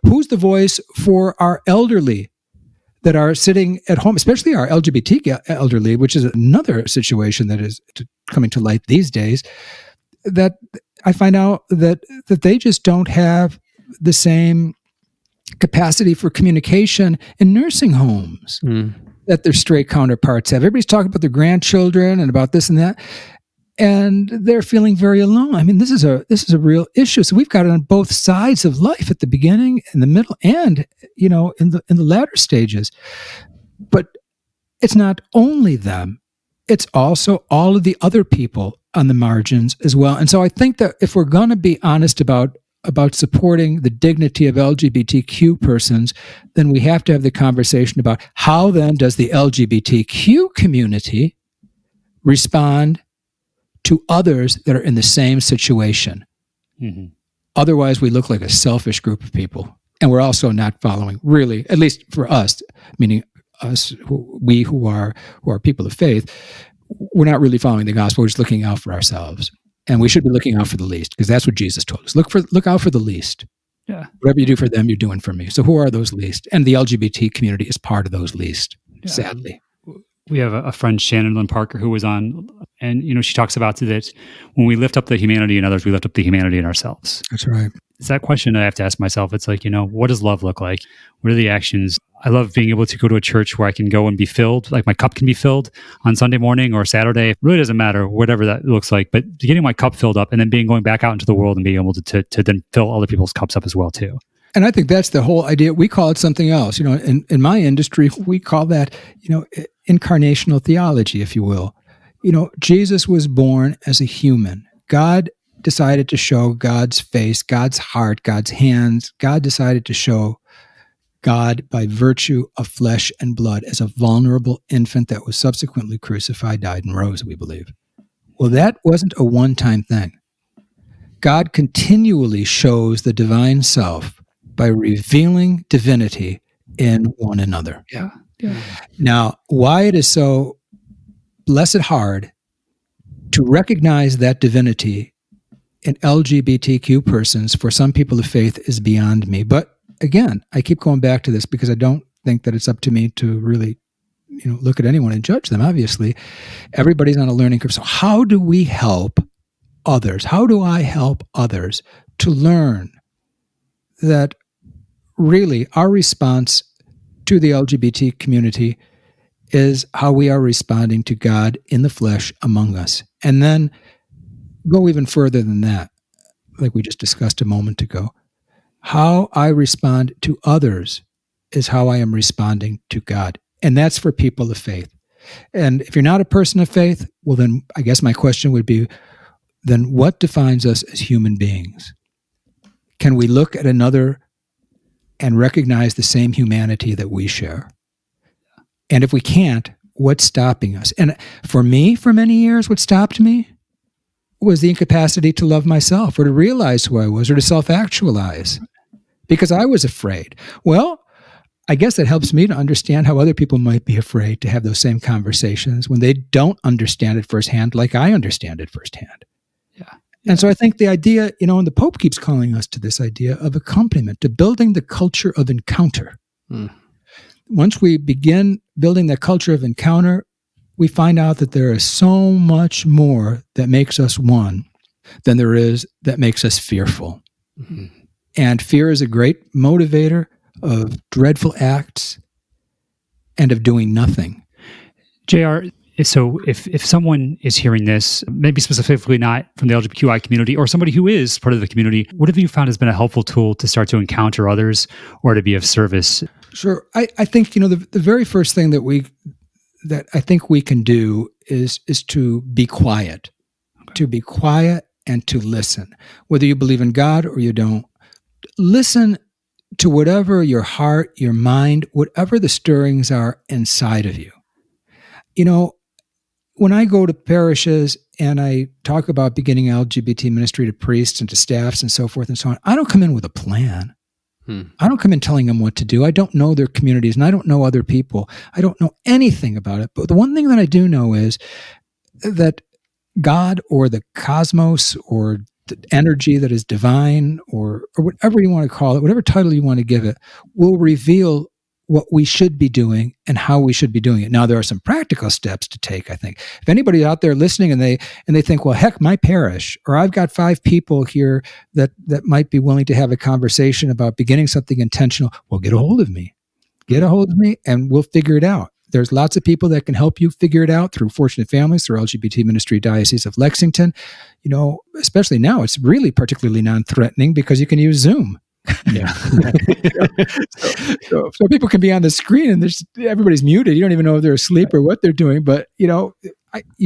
Who's the voice for our elderly that are sitting at home, especially our LGBT elderly, which is another situation that is coming to light these days, that I find out that they just don't have the same capacity for communication in nursing homes. That their straight counterparts have. Everybody's talking about their grandchildren and about this and that, and they're feeling very alone. I mean, this is a real issue. So we've got it on both sides of life, at the beginning, in the middle, and in the latter stages. But it's not only them; it's also all of the other people on the margins as well. And so I think that if we're going to be honest about supporting the dignity of LGBTQ persons, then we have to have the conversation about how then does the LGBTQ community respond to others that are in the same situation. Mm-hmm. Otherwise, we look like a selfish group of people. And we're also not following, really, at least for us, meaning us, we who are people of faith, we're not really following the gospel. We're just looking out for ourselves. And we should be looking out for the least, because that's what Jesus told us. Look out for the least. Yeah. Whatever you do for them, you're doing for me. So who are those least? And the LGBT community is part of those least, sadly. We have a friend, Shannon Lynn Parker, who was on, and she talks about that when we lift up the humanity in others, we lift up the humanity in ourselves. That's right. It's that question I have to ask myself. It's like, what does love look like? What are the actions? I love being able to go to a church where I can go and be filled, like my cup can be filled on Sunday morning or Saturday. It really doesn't matter, whatever that looks like. But getting my cup filled up and then going back out into the world and being able to then fill other people's cups up as well too. And I think that's the whole idea. We call it something else. In my industry, we call that, incarnational theology, if you will. Jesus was born as a human. God decided to show God's face, God's heart, God's hands. God decided to show God by virtue of flesh and blood as a vulnerable infant that was subsequently crucified, died, and rose, we believe. Well, that wasn't a one-time thing. God continually shows the divine self by revealing divinity in one another. Yeah. Now, why it is so blessed hard to recognize that divinity in LGBTQ persons for some people of faith is beyond me. But again, I keep going back to this because I don't think that it's up to me to really, look at anyone and judge them. Obviously, everybody's on a learning curve. So how do we help others? How do I help others to learn that really our response to the LGBT community is how we are responding to God in the flesh among us? And then go even further than that, like we just discussed a moment ago. How I respond to others is how I am responding to God. And that's for people of faith. And if you're not a person of faith, well, then I guess my question would be, then what defines us as human beings? Can we look at another and recognize the same humanity that we share? And if we can't, what's stopping us? And for me, for many years, what stopped me was the incapacity to love myself or to realize who I was or to self-actualize because I was afraid. Well, I guess that helps me to understand how other people might be afraid to have those same conversations when they don't understand it firsthand like I understand it firsthand. Yeah. And so I think the idea, and the Pope keeps calling us to this idea of accompaniment, to building the culture of encounter. Once we begin building that culture of encounter, we find out that there is so much more that makes us one than there is that makes us fearful. Mm-hmm. And fear is a great motivator of dreadful acts and of doing nothing. JR, so if someone is hearing this, maybe specifically not from the LGBTQI community or somebody who is part of the community, what have you found has been a helpful tool to start to encounter others or to be of service? Sure. I think, the very first thing that I think we can do is to be quiet, to be quiet and to listen. Whether you believe in God or you don't, listen to whatever your heart, your mind, whatever the stirrings are inside of you. When I go to parishes and I talk about beginning LGBT ministry to priests and to staffs and so forth and so on, I don't come in with a plan. I don't come in telling them what to do. I don't know their communities and I don't know other people. I don't know anything about it. But the one thing that I do know is that God or the cosmos or the energy that is divine or whatever you want to call it, whatever title you want to give it, will reveal what we should be doing and how we should be doing it. Now, there are some practical steps to take, I think. If anybody out there listening and they think, well, heck, my parish, or I've got 5 people here that might be willing to have a conversation about beginning something intentional, well, get a hold of me. Get a hold of me and we'll figure it out. There's lots of people that can help you figure it out through Fortunate Families, through LGBT Ministry, Diocese of Lexington. Especially now, it's really particularly non-threatening because you can use Zoom. Yeah. so people can be on the screen and everybody's muted. You don't even know if they're asleep or what they're doing. But, you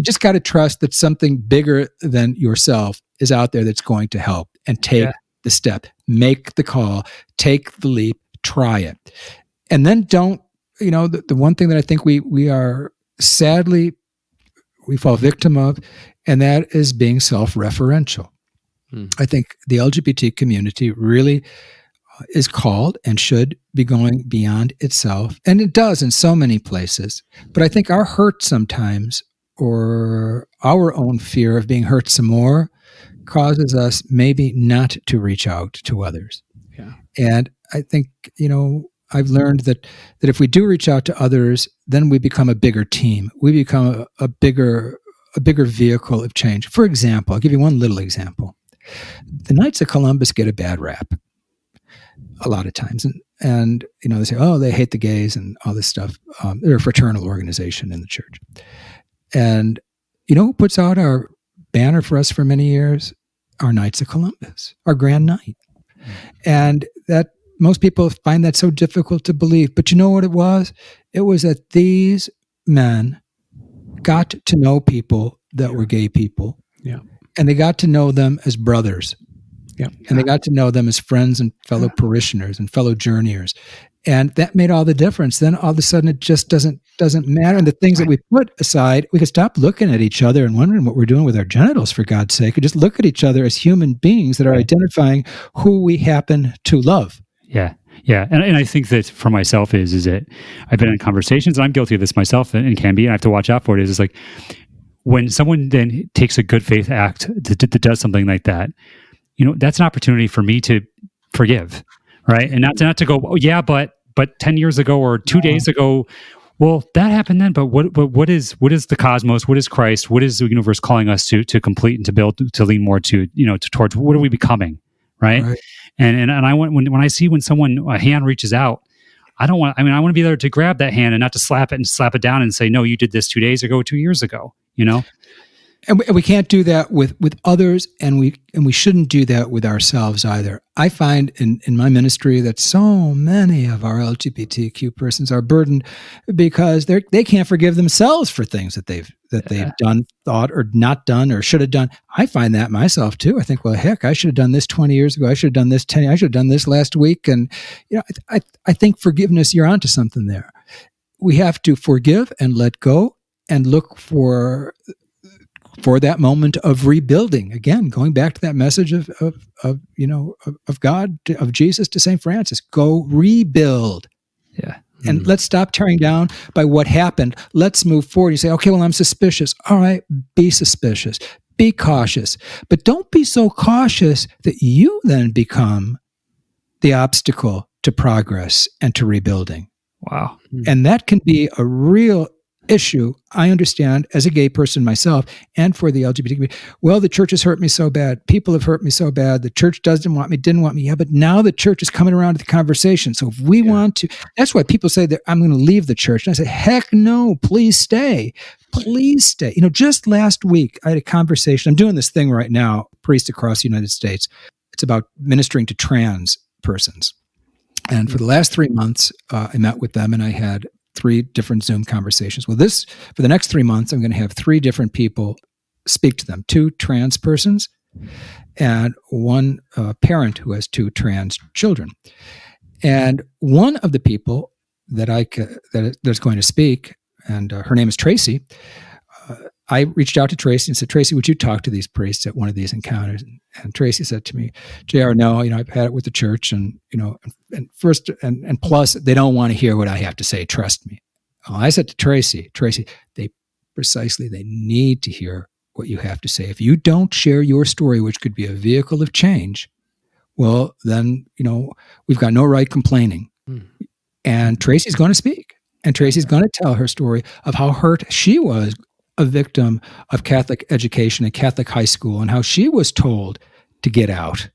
just got to trust that something bigger than yourself is out there that's going to help and take the step, make the call, take the leap, try it. And then don't, the one thing that I think we are sadly, we fall victim of, and that is being self-referential. I think the LGBT community really is called and should be going beyond itself. And it does in so many places. But I think our hurt sometimes, or our own fear of being hurt some more, causes us maybe not to reach out to others. Yeah. And I think, I've learned that if we do reach out to others, then we become a bigger team. We become a bigger vehicle of change. For example, I'll give you one little example. The Knights of Columbus get a bad rap a lot of times, and they say, oh, they hate the gays and all this stuff. They're a fraternal organization in the church, and who puts out our banner for us for many years? Our Knights of Columbus, our Grand Knight. And that most people find that so difficult to believe. But you know what it was? It was that these men got to know people that were gay people. Yeah. And they got to know them as brothers. Yeah. And they got to know them as friends and fellow parishioners and fellow journeyers. And that made all the difference. Then all of a sudden it just doesn't matter. And the things that we put aside, we could stop looking at each other and wondering what we're doing with our genitals, for God's sake, and just look at each other as human beings that are identifying who we happen to love. Yeah. Yeah. And I think that for myself is that I've been in conversations, and I'm guilty of this myself and can be, and I have to watch out for it, is like when someone then takes a good faith act that does something like that, that's an opportunity for me to forgive. Right. And not to go, oh, yeah, but 10 years ago or 2 days ago, well, that happened then. But what is the cosmos? What is Christ? What is the universe calling us to complete and to build, to lean more to, towards what are we becoming? Right. And I want, when I see when a hand reaches out, I want to be there to grab that hand and not to slap it down and say, no, you did this 2 days ago, 2 years ago, And we can't do that with others, and we shouldn't do that with ourselves either. I find in my ministry that so many of our LGBTQ persons are burdened because they can't forgive themselves for things that they've done, thought, or not done, or should have done. I find that myself too. I think, well, heck, I should have done this 20 years ago. I should have done this 10. I should have done this last week. And I think forgiveness. You're onto something there. We have to forgive and let go and look for that moment of rebuilding. Again, going back to that message of God, of Jesus to St. Francis, go rebuild. Yeah. And let's stop tearing down by what happened. Let's move forward. You say, okay, well, I'm suspicious. All right, be suspicious. Be cautious. But don't be so cautious that you then become the obstacle to progress and to rebuilding. Wow. And that can be a real issue, I understand, as a gay person myself, and for the LGBT community. Well, the church has hurt me so bad. People have hurt me so bad. The church didn't want me. Yeah, but now the church is coming around to the conversation. So if we want to, that's why people say that I'm going to leave the church. And I say, heck no, please stay. Please stay. Just last week, I had a conversation. I'm doing this thing right now, priests across the United States. It's about ministering to trans persons. And for the last 3 months, I met with them, and I had 3 different Zoom conversations. Well, for the next 3 months, I'm going to have 3 different people speak to them, 2 trans persons and 1 parent who has 2 trans children. And one of the people that's going to speak, and her name is Tracy, I reached out to Tracy and said, Tracy, would you talk to these priests at one of these encounters? And Tracy said to me, JR, no, I've had it with the church, and plus they don't want to hear what I have to say. Trust me. Well, I said to Tracy, they need to hear what you have to say. If you don't share your story, which could be a vehicle of change, well, then, we've got no right complaining. And Tracy's going to speak, and Tracy's going to tell her story of how hurt she was, a victim of Catholic education in Catholic high school, and how she was told to get out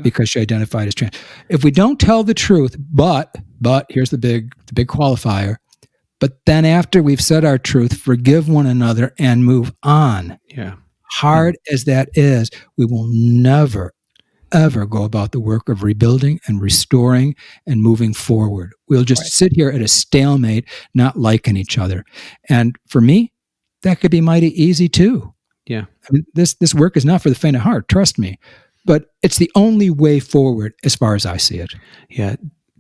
because she identified as trans. If we don't tell the truth, but here's the big qualifier, but then after we've said our truth, forgive one another and move on. Yeah. Hard as that is, we will never, ever go about the work of rebuilding and restoring and moving forward. We'll just sit here at a stalemate, not liking each other. And for me, that could be mighty easy too. Yeah. I mean, this work is not for the faint of heart, trust me. But it's the only way forward as far as I see it. Yeah.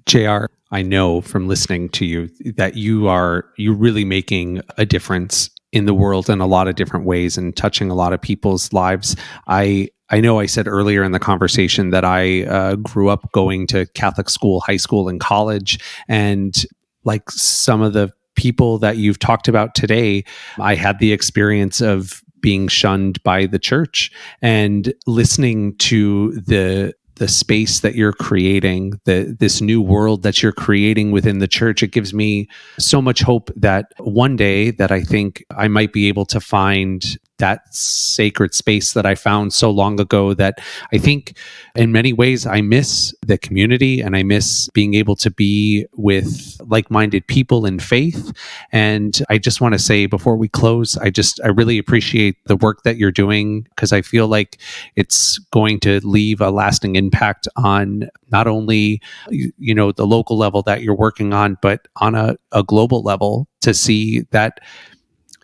JR, I know from listening to you that you're really making a difference in the world in a lot of different ways and touching a lot of people's lives. I know I said earlier in the conversation that I grew up going to Catholic school, high school, and college, and like some of the people that you've talked about today, I had the experience of being shunned by the church, and listening to the the space that you're creating, this new world that you're creating within the church. It gives me so much hope that one day that I think I might be able to find that sacred space that I found so long ago, that I think in many ways I miss the community and I miss being able to be with like-minded people in faith. And I just want to say before we close, I really appreciate the work that you're doing, because I feel like it's going to leave a lasting impact on not only, the local level that you're working on, but on a global level, to see that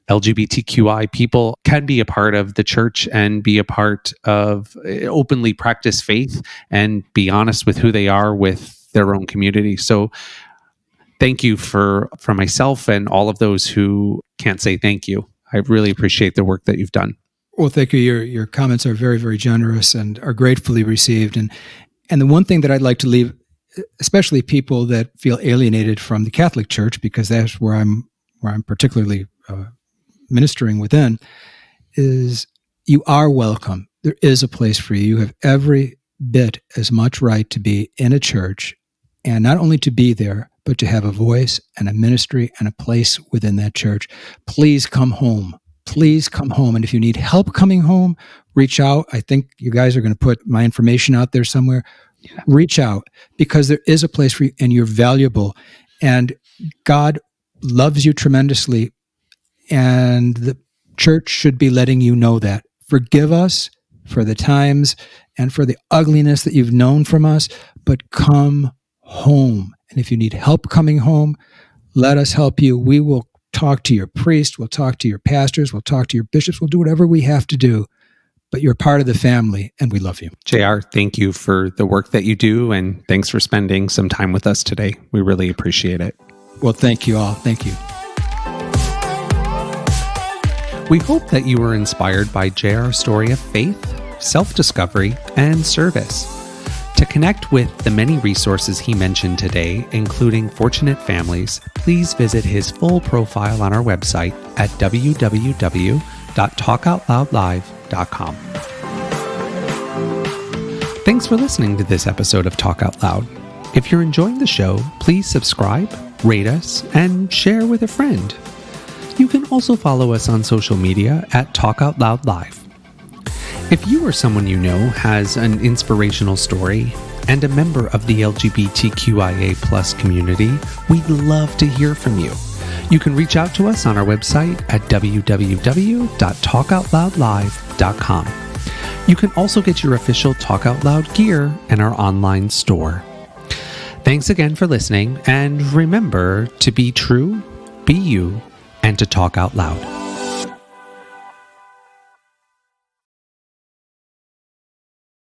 LGBTQI people can be a part of the church and be a part of openly practice faith and be honest with who they are with their own community. So thank you for myself and all of those who can't say thank you. I really appreciate the work that you've done. Well, thank you. Your comments are very, very generous and are gratefully received. And the one thing that I'd like to leave, especially people that feel alienated from the Catholic Church, because that's where I'm particularly ministering within, is you are welcome. There is a place for you. You have every bit as much right to be in a church, and not only to be there, but to have a voice and a ministry and a place within that church. Please come home. Please come home. And if you need help coming home, reach out. I think you guys are going to put my information out there somewhere. Yeah. Reach out, because there is a place for you and you're valuable. And God loves you tremendously. And the church should be letting you know that. Forgive us for the times and for the ugliness that you've known from us, but come home. And if you need help coming home, let us help you. We will talk to your priest, we'll talk to your pastors, we'll talk to your bishops, we'll do whatever we have to do. But you're part of the family, and we love you. JR, thank you for the work that you do, and thanks for spending some time with us today. We really appreciate it. Well, thank you all. Thank you. We hope that you were inspired by JR's story of faith, self-discovery, and service. To connect with the many resources he mentioned today, including Fortunate Families, please visit his full profile on our website at www.talkoutloudlive.com. Thanks for listening to this episode of Talk Out Loud. If you're enjoying the show, please subscribe, rate us, and share with a friend. You can also follow us on social media at Talk Out Loud Live. If you or someone you know has an inspirational story and a member of the LGBTQIA+ community, we'd love to hear from you. You can reach out to us on our website at www.talkoutloudlive.com. You can also get your official Talk Out Loud gear in our online store. Thanks again for listening, and remember to be true, be you, and to talk out loud.